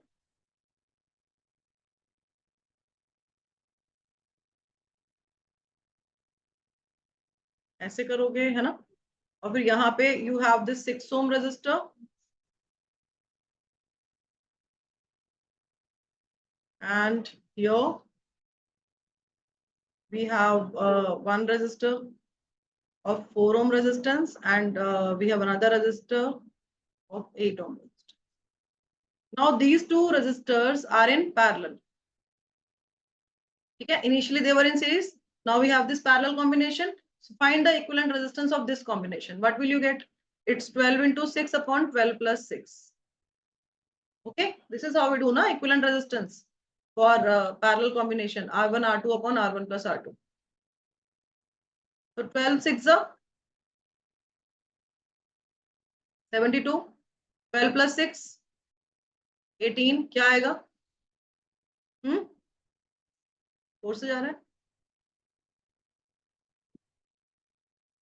ऐसे करोगे, है ना? और फिर यहाँ पे you have this 6 ohm resistor and here we have one resistor of 4 ohm resistance and we have another resistor of 8 ohm resistor. Now these two resistors are in parallel. Okay, initially they were in series. Now we have this parallel combination. So find the equivalent resistance of this combination. What will you get? It's 12 into 6 upon 12 plus 6. Okay, this is how we do na equivalent resistance for parallel combination R1 R2 upon R1 plus R2. So 12 6 72, 12 plus 6 18, क्या आएगा? 4 से जा रहा है,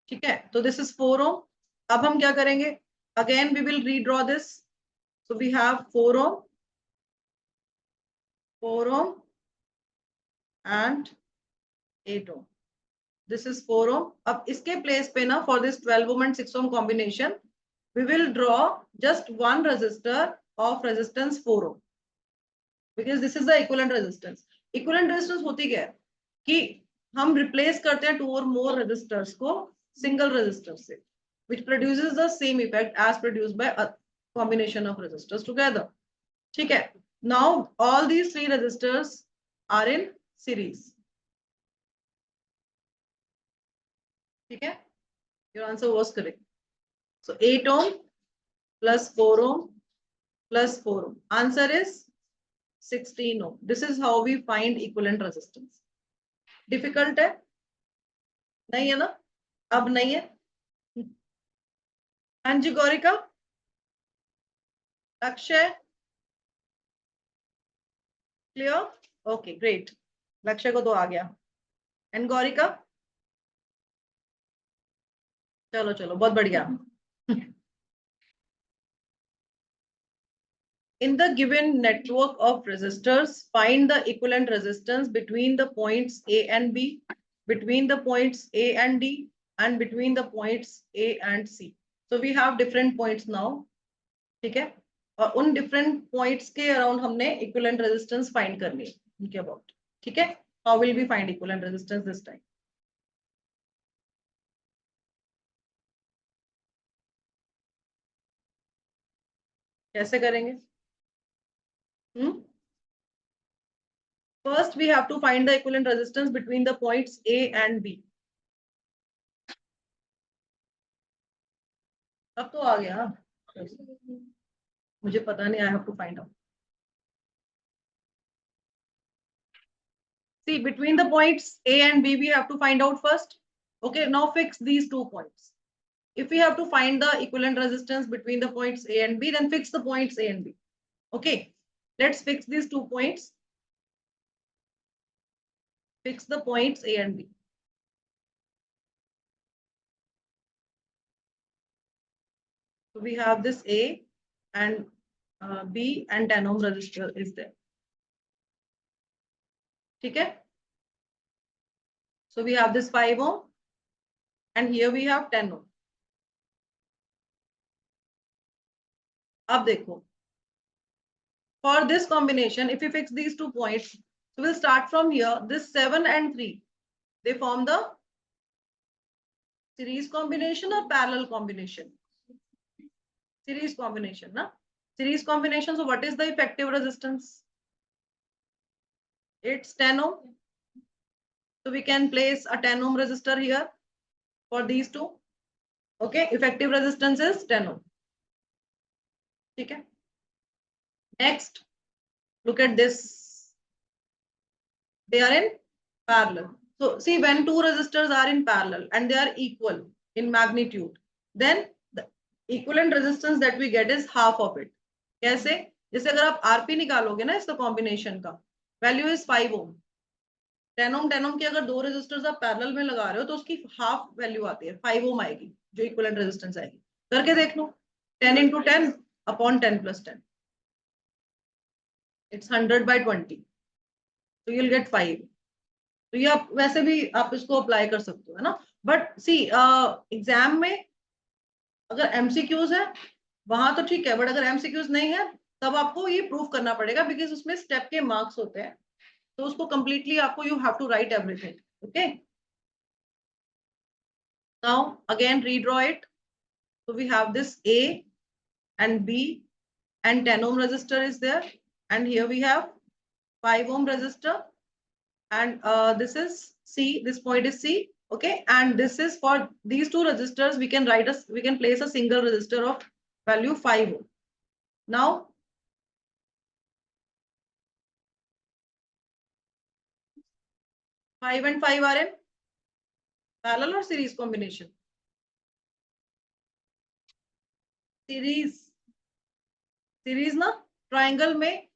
ठीक है. तो this is 4 ohm. अब हम क्या करेंगे? Again we will redraw this. So we have 4 ohm, 4 ohm and 8 ohm. This is 4 ohm. अब इसके प्लेस पे ना for this 12 ohm and 6 ohm combination we will draw just one resistor of resistance 4 ohm because this is the equivalent resistance. Equivalent resistance होती क्या है कि हम replace करते हैं 2 or more resistors को single resistor से, which produces the same effect as produced by a combination of resistors together. ठीक है. Now all these three resistors are in series. ठीक है. Your answer was correct. So 8 ohm plus 4 ohm plus 4 ohm. Answer is 16 ohm. This is how we find equivalent resistance. Difficult है? नहीं है ना? अब नहीं है? हाँ जी गौरिका, लक्ष्य क्लियर? Okay great. लक्ष्य को तो आ गया. एंड गौरिका? चलो चलो बहुत बढ़िया. In the given network of resistors, find the equivalent resistance between the points A and B, between the points A and D, and between the points A and C. So we have different points now. ठीक है. और उन different points के around हमने equivalent resistance find करनी है. उनके about. ठीक है. How will we find equivalent resistance this time? कैसे करेंगे? First, we have to find the equivalent resistance between the points A and B. अब तो आ गया. मुझे पता नहीं. I have to find out. See, between the points A and B, we have to find out first. Okay, now fix these 2 points. If we have to find the equivalent resistance between the points A and B, then fix the points A and B. Okay, let's fix these 2 points. Fix the points A and B. So we have this A and B and 10 ohm resistor is there. Okay. So we have this 5 ohm and here we have 10 ohm. अब देखो. For this combination, if we fix these 2 points, so we'll start from here. This 7 and 3, they form the series combination or parallel combination? Series combination, na? Series combination. So what is the effective resistance? It's 10 ohm. So we can place a 10 ohm resistor here for these two. Okay, effective resistance is 10 ohm. Okay. Next, look at this. They are in parallel. So see, when two resistors are in parallel and they are equal in magnitude, then the equivalent resistance that we get is half of it. कैसे? जैसे अगर आप RP निकालोगे ना इसका combination का, value is 5 ohm. 10 ohm की अगर दो resistors आप parallel में लगा रहे हो तो उसकी half value आती है, 5 ohm आएगी, जो equivalent resistance आएगी. करके देख लो. 10 into 10 upon 10 plus 10. It's 100 by 20. So you'll get 5. तो ये आप वैसे भी आप इसको अप्लाई कर सकते हो, है ना. बट सी एग्जाम में अगर एमसीक्यूज है वहां तो ठीक है, बट अगर एमसीक्यूज नहीं है तब आपको ये प्रूव करना पड़ेगा, बिकॉज उसमें स्टेप के मार्क्स होते हैं, तो उसको कंप्लीटली आपको you have to write everything. Okay, now again redraw it. So we have this A and B, and 10 ohm resistor is there, and here we have 5 ohm resistor, and this is C, this point is C. Okay, and this is for these two resistors we can we can place a single resistor of value 5 ohm. Now 5 and 5 are in parallel or series combination? Series, series ना, triangle में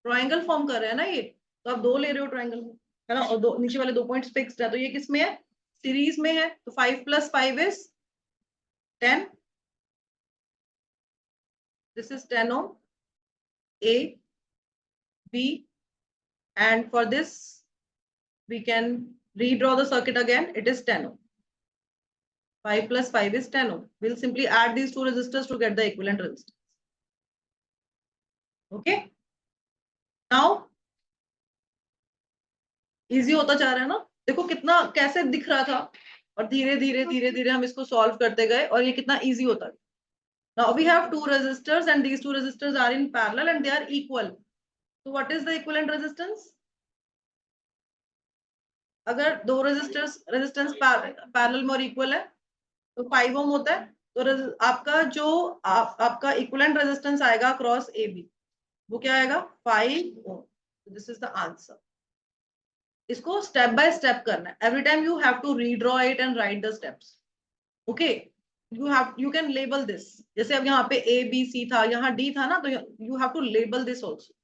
triangle form कर रहे हैं ना ये, तो आप 2 ले रहे हो ट्राइंगल में, है ना, और दो नीचे वाले 2 पॉइंट्स फिक्स्ड है, तो ये किस में है? सीरीज में है, तो 5 + 5 is 10, this is 10 ohm, A, B, and for this we can redraw the circuit again, it is 10 ohm. 5 + 5 is 10 ohm. We'll simply add these two resistors to get the equivalent resistance. Okay, now easy होता जा रहा है ना, देखो कितना कैसे दिख रहा था, और धीरे धीरे धीरे धीरे हम इसको सॉल्व करते गए और ये कितना इजी होता गया। Now we have two resistors and these two resistors are in parallel and they are equal. So what is the equivalent resistance? अगर दो रेजिस्टेंस पैरेलल में और इक्वल है तो 5 ओम होता है, तो आपका जो आपका इक्विवेलेंट रेजिस्टेंस आएगा अक्रॉस ए बी वो क्या आएगा? 5 ohm. This is the answer. इसको स्टेप बाय स्टेप करना है, every time you have to redraw it and write the steps. Okay, you can label this, जैसे अब यहाँ पे ए बी सी था, यहाँ डी था ना, तो you have to label this also,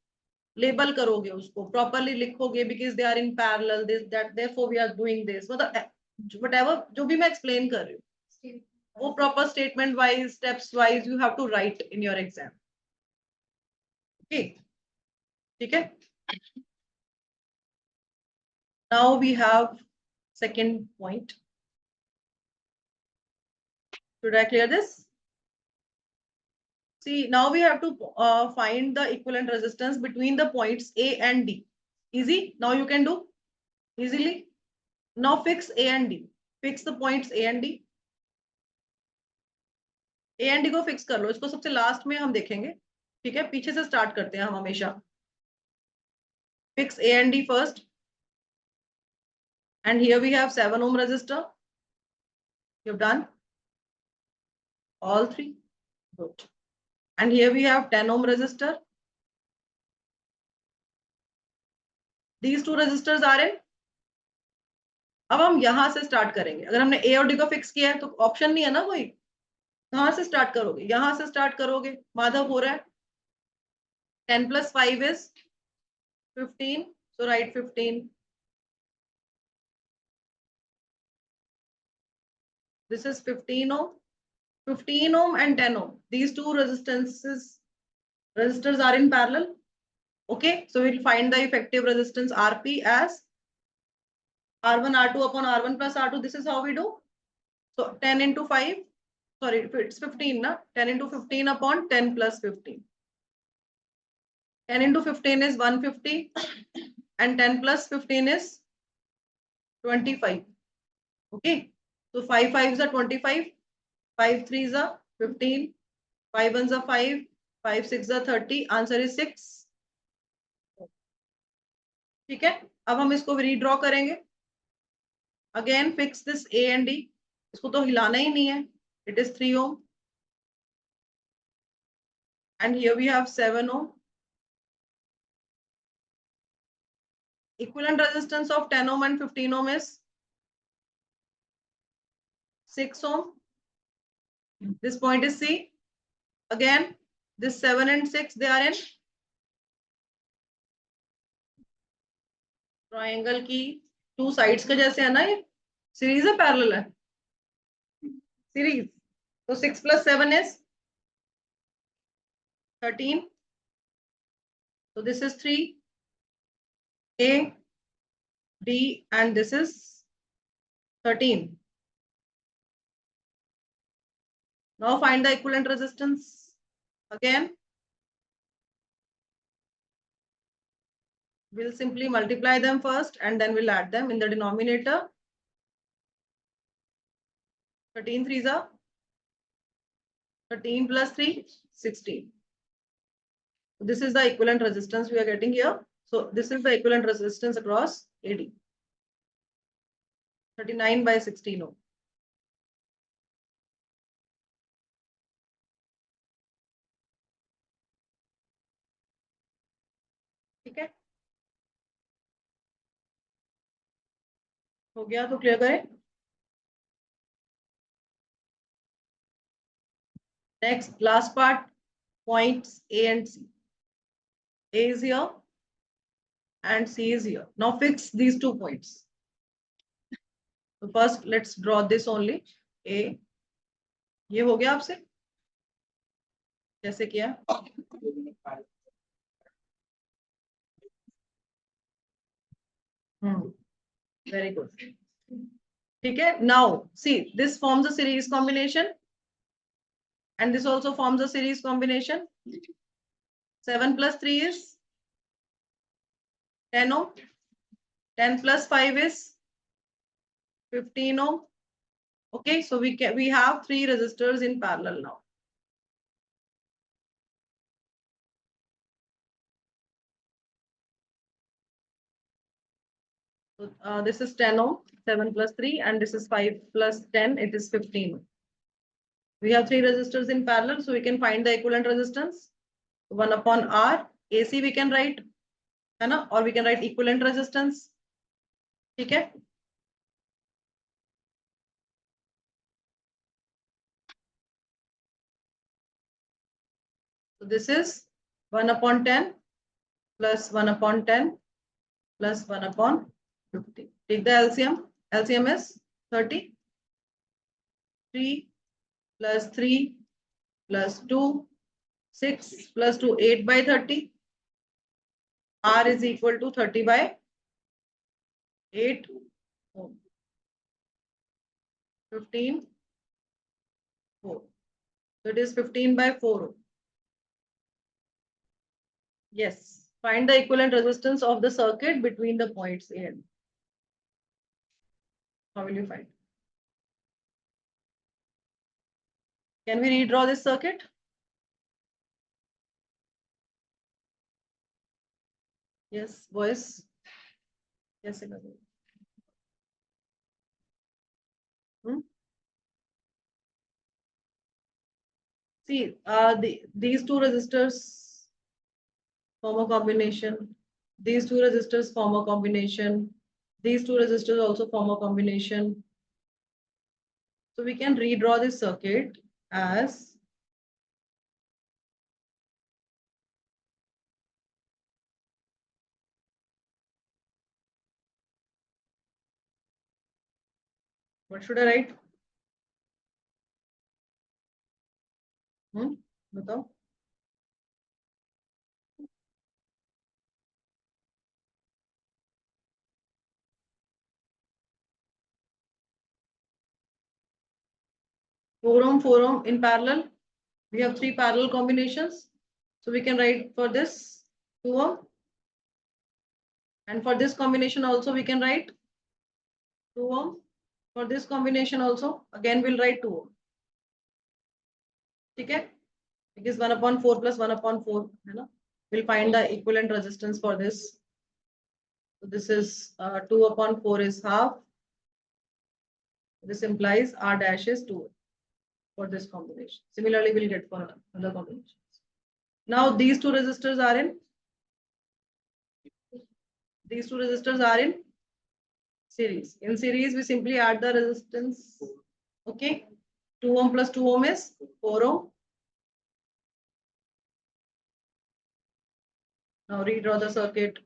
label करोगे उसको, प्रॉपरली लिखोगे, because they are in parallel, this that therefore we are doing this, मतलब व्हाटएवर जो भी मैं एक्सप्लेन कर रही हूँ वो proper statement wise, steps wise you have to write in your exam. Okay, ठीक है। Now we have second point, should I clear this? See, now we have to find the equivalent resistance between the points A and D. Easy, now you can do easily. Now fix A and D, fix the points A and D. A and D को fix कर लो, इसको सबसे last में हम देखेंगे, ठीक है, पीछे से स्टार्ट करते हैं हम हमेशा। Fix A and D first, and here we have 7 ohm resistor. You have done all three, good. And here we have 10 ohm resistor. These two resistors are in. अब हम यहां से स्टार्ट करेंगे, अगर हमने ए और डी को फिक्स किया है तो ऑप्शन नहीं है ना कोई, कहां से स्टार्ट करोगे? यहां से स्टार्ट करोगे। माधव हो रहा है, 10 + 5 is 15, so write 15. This is 15 ohm, 15 ohm and 10 ohm, these two resistors are in parallel. Okay, so we'll find the effective resistance Rp as R1 R2 upon R1 plus R2. This is how we do. So 10 into 5, sorry, it's 15 na, 10 into 15 upon 10 plus 15. 10 into 15 is 150 and 10 plus 15 is 25. Okay, so 5 5s are 25, 5 3s are 15, 5 1s are 5, 5 6s are 30. Answer is 6. ठीक है, अब हम इसको redraw करेंगे। Again fix this A and D, इसको तो हिलाना ही नहीं है, it is 3 ohm, and here we have 7 ohm. Equivalent resistance of 10 ohm and 15 ohm is 6 ohm. This point is C. Again, this 7 and 6, they are in triangle की two sides के जैसे है ना, ये सीरीज है पैरेलल है, series, तो 6 + 7 is 13, so this is 3 A D and this is 13. Now find the equivalent resistance again. We'll simply multiply them first and then we'll add them in the denominator. 13 threes are 13 plus 3, 16. This is the equivalent resistance we are getting here. So this is the equivalent resistance across AD. 39 by 16 ohm. ठीक है, हो गया तो clear करें. Next, last part, points A and C. A is here and C is here. Now fix these 2 points. So first, let's draw this only. A. ये हो गया आपसे? कैसे किया? Very good. ठीक है. Now, see, this forms a series combination. And this also forms a series combination. 7 plus 3 is 10 ohm. 10 plus 5 is 15 ohm. Okay, so we have 3 resistors in parallel now. So this is 10 ohm, 7 plus 3, and this is 5 plus 10, it is 15. We have 3 resistors in parallel, so we can find the equivalent resistance. 1 upon R, AC we can write, है ना? Or we can write equivalent resistance. ठीक है? So this is 1 upon 10 plus 1 upon 10 plus 1 upon 50. Take the LCM. LCM is 30. 3 plus 3 plus 2, 6 plus 2, 8 by 30. R is equal to 30 by 8 ohm. 15, 4. So it is 15 by 4 ohm. Yes. Find the equivalent resistance of the circuit between the points A and B. How will you find? Can we redraw this circuit? Yes, boys. Yes, see, these 2 resistors form a combination. These 2 resistors form a combination. These 2 resistors also form a combination. So we can redraw this circuit as what should I write? बताओ. Four ohm in parallel. We have 3 parallel combinations. So we can write for this 2 ohm. And for this combination also we can write 2 ohm. For this combination also, again we'll write 2 ohm. Okay? Because 1 upon 4 plus 1 upon 4. We'll find the equivalent resistance for this. So this is 2 upon 4 is half. This implies R dash is 2 for this combination. Similarly, we'll get for other combinations. Now these 2 resistors are in. These 2 resistors are in series. In series, we simply add the resistance. Okay. 2 ohm plus 2 ohm is 4 ohm. Now redraw the circuit.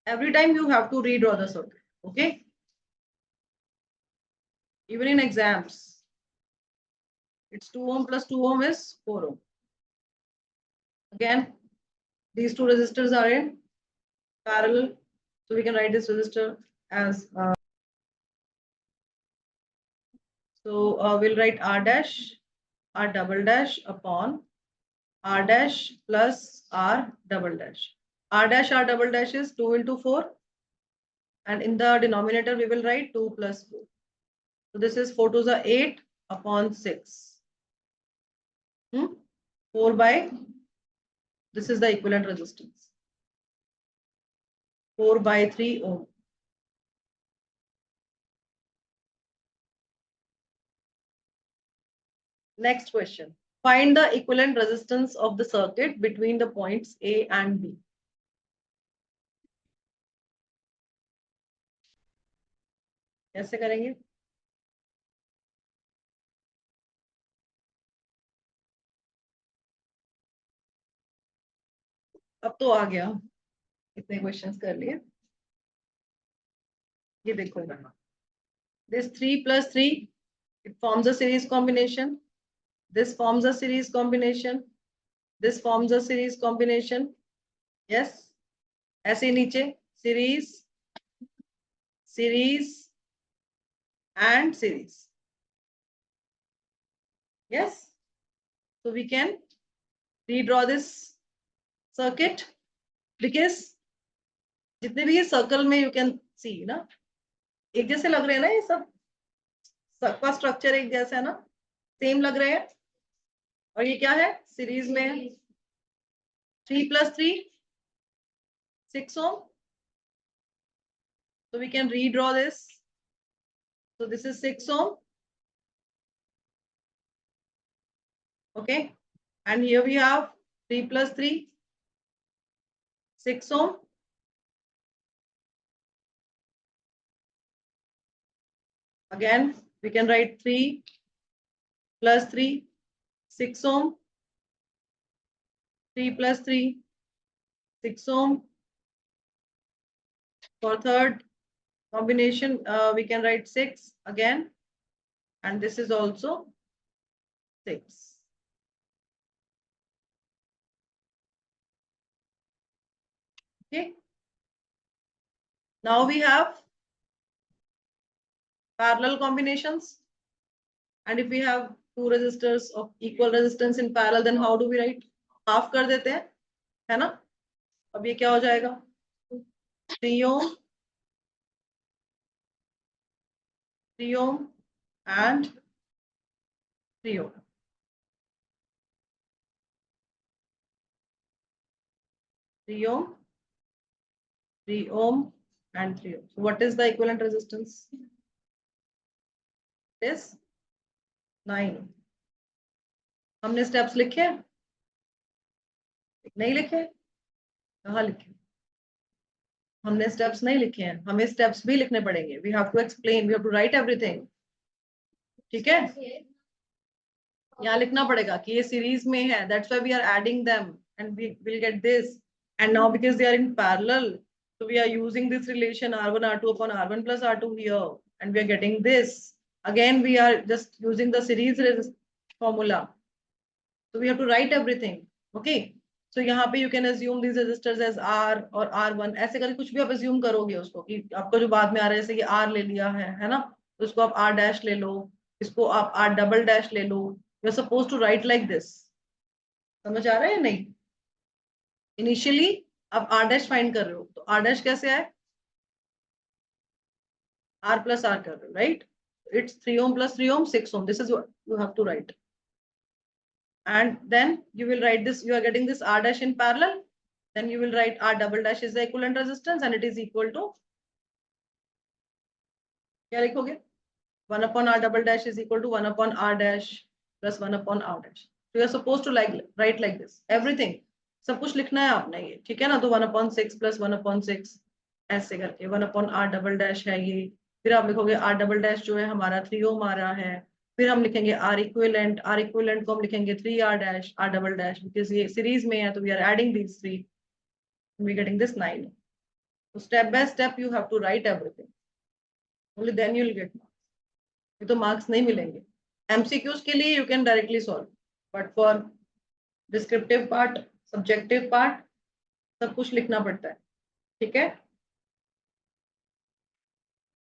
Every time you have to redraw the circuit. Okay. Even in exams, it's 2 ohm plus 2 ohm is 4 ohm. Again, these 2 resistors are in parallel. So we can write this resistor as So we'll write R dash, R double dash upon R dash plus R double dash. R dash, R double dash is 2 into 4. And in the denominator, we will write 2 plus 4. So this is 4 to the 8 upon 6. 4 by, this is the equivalent resistance. 4 by 3 ohm. Next question. Find the equivalent resistance of the circuit between the points A and B. कैसे करेंगे? अब तो आ गया, इतने questions कर लिए. ये देखो, this 3 plus 3, it forms a series combination. This forms a series combination. This forms a series combination. Yes. ऐसे नीचे series, series and series. Yes. So we can redraw this circuit because जितने भी ये circle में you can see ना, एक जैसे लग रहे हैं ना, ये सबका स्ट्रक्चर एक जैसा है ना, सेम लग रहे हैं. और ये क्या है, सीरीज में है. 3 plus 3, 6 ohm. So we can redraw this. So this is 6 ohm. Okay. And here we have 3 plus 3, 6 ohm. Again, we can write 3 plus 3, 6 ohm. 3 plus 3, 6 ohm. For third combination, we can write 6 again. And this is also 6. Okay. Now we have parallel combinations. And if we have two resistors of equal resistance in parallel, then how do we write? Half कर देते हैं, है ना? अब ये क्या हो जाएगा? 3 ohm, 3 ohm and 3 ohm. 3 ohm, 3 ohm and 3 ohm. So what is the equivalent resistance? It is 9. हमने steps लिखे हैं? नहीं लिखे? कहाँ लिखे? हमने steps नहीं लिखे हैं, हमें steps भी लिखने पड़ेंगे. We have to explain, we have to write everything. ठीक है? यहाँ लिखना पड़ेगा कि ये series में है. That's why we are adding them and we will get this. And now because they are in parallel, so we are using this relation R1 R2 upon R1 plus R2 here, and we are getting this. Again, we are just using the series formula. So we have to write everything. Okay. So यहाँ पे you can assume these resistors as R or R1. ऐसे करके कुछ भी आप assume करोगे उसको कि आपको जो बाद में आ रहा है, जैसे कि R ले लिया है ना? तो उसको आप R dash ले लो, इसको आप R double dash ले लो. You are supposed to write like this. समझ आ रहा है या नहीं? Initially आप R dash find कर रहे हो, तो R dash कैसे आए? R plus R कर रहे हो, right? It's 3 ohm plus 3 ohm, 6 ohm. This is what you have to write. And then you will write this, you are getting this R dash in parallel. Then you will write R double dash is the equivalent resistance and it is equal to, क्या लिखोगे? 1 upon R double dash is equal to 1 upon R dash plus 1 upon R dash. So you are supposed to write like this. Everything. सब कुछ लिखना है आपने ये, ठीक है ना? तो 1 upon 6 plus 1 upon 6 ऐसे करके 1 upon R double dash है ये. फिर आप लिखोगे R double dash जो है हमारा 3 ohm आ रहा है. फिर हम लिखेंगे R equivalent को हम लिखेंगे 3R dash R double dash because ये सीरीज में है तो we are adding these three. We are getting this 9. So step by step you have to write everything. Only then you will get marks. ये तो marks नहीं मिलेंगे. MCQs के लिए you can directly solve, but for descriptive part, subjective part, सब कुछ लिखना पड़ता है. ठीक है?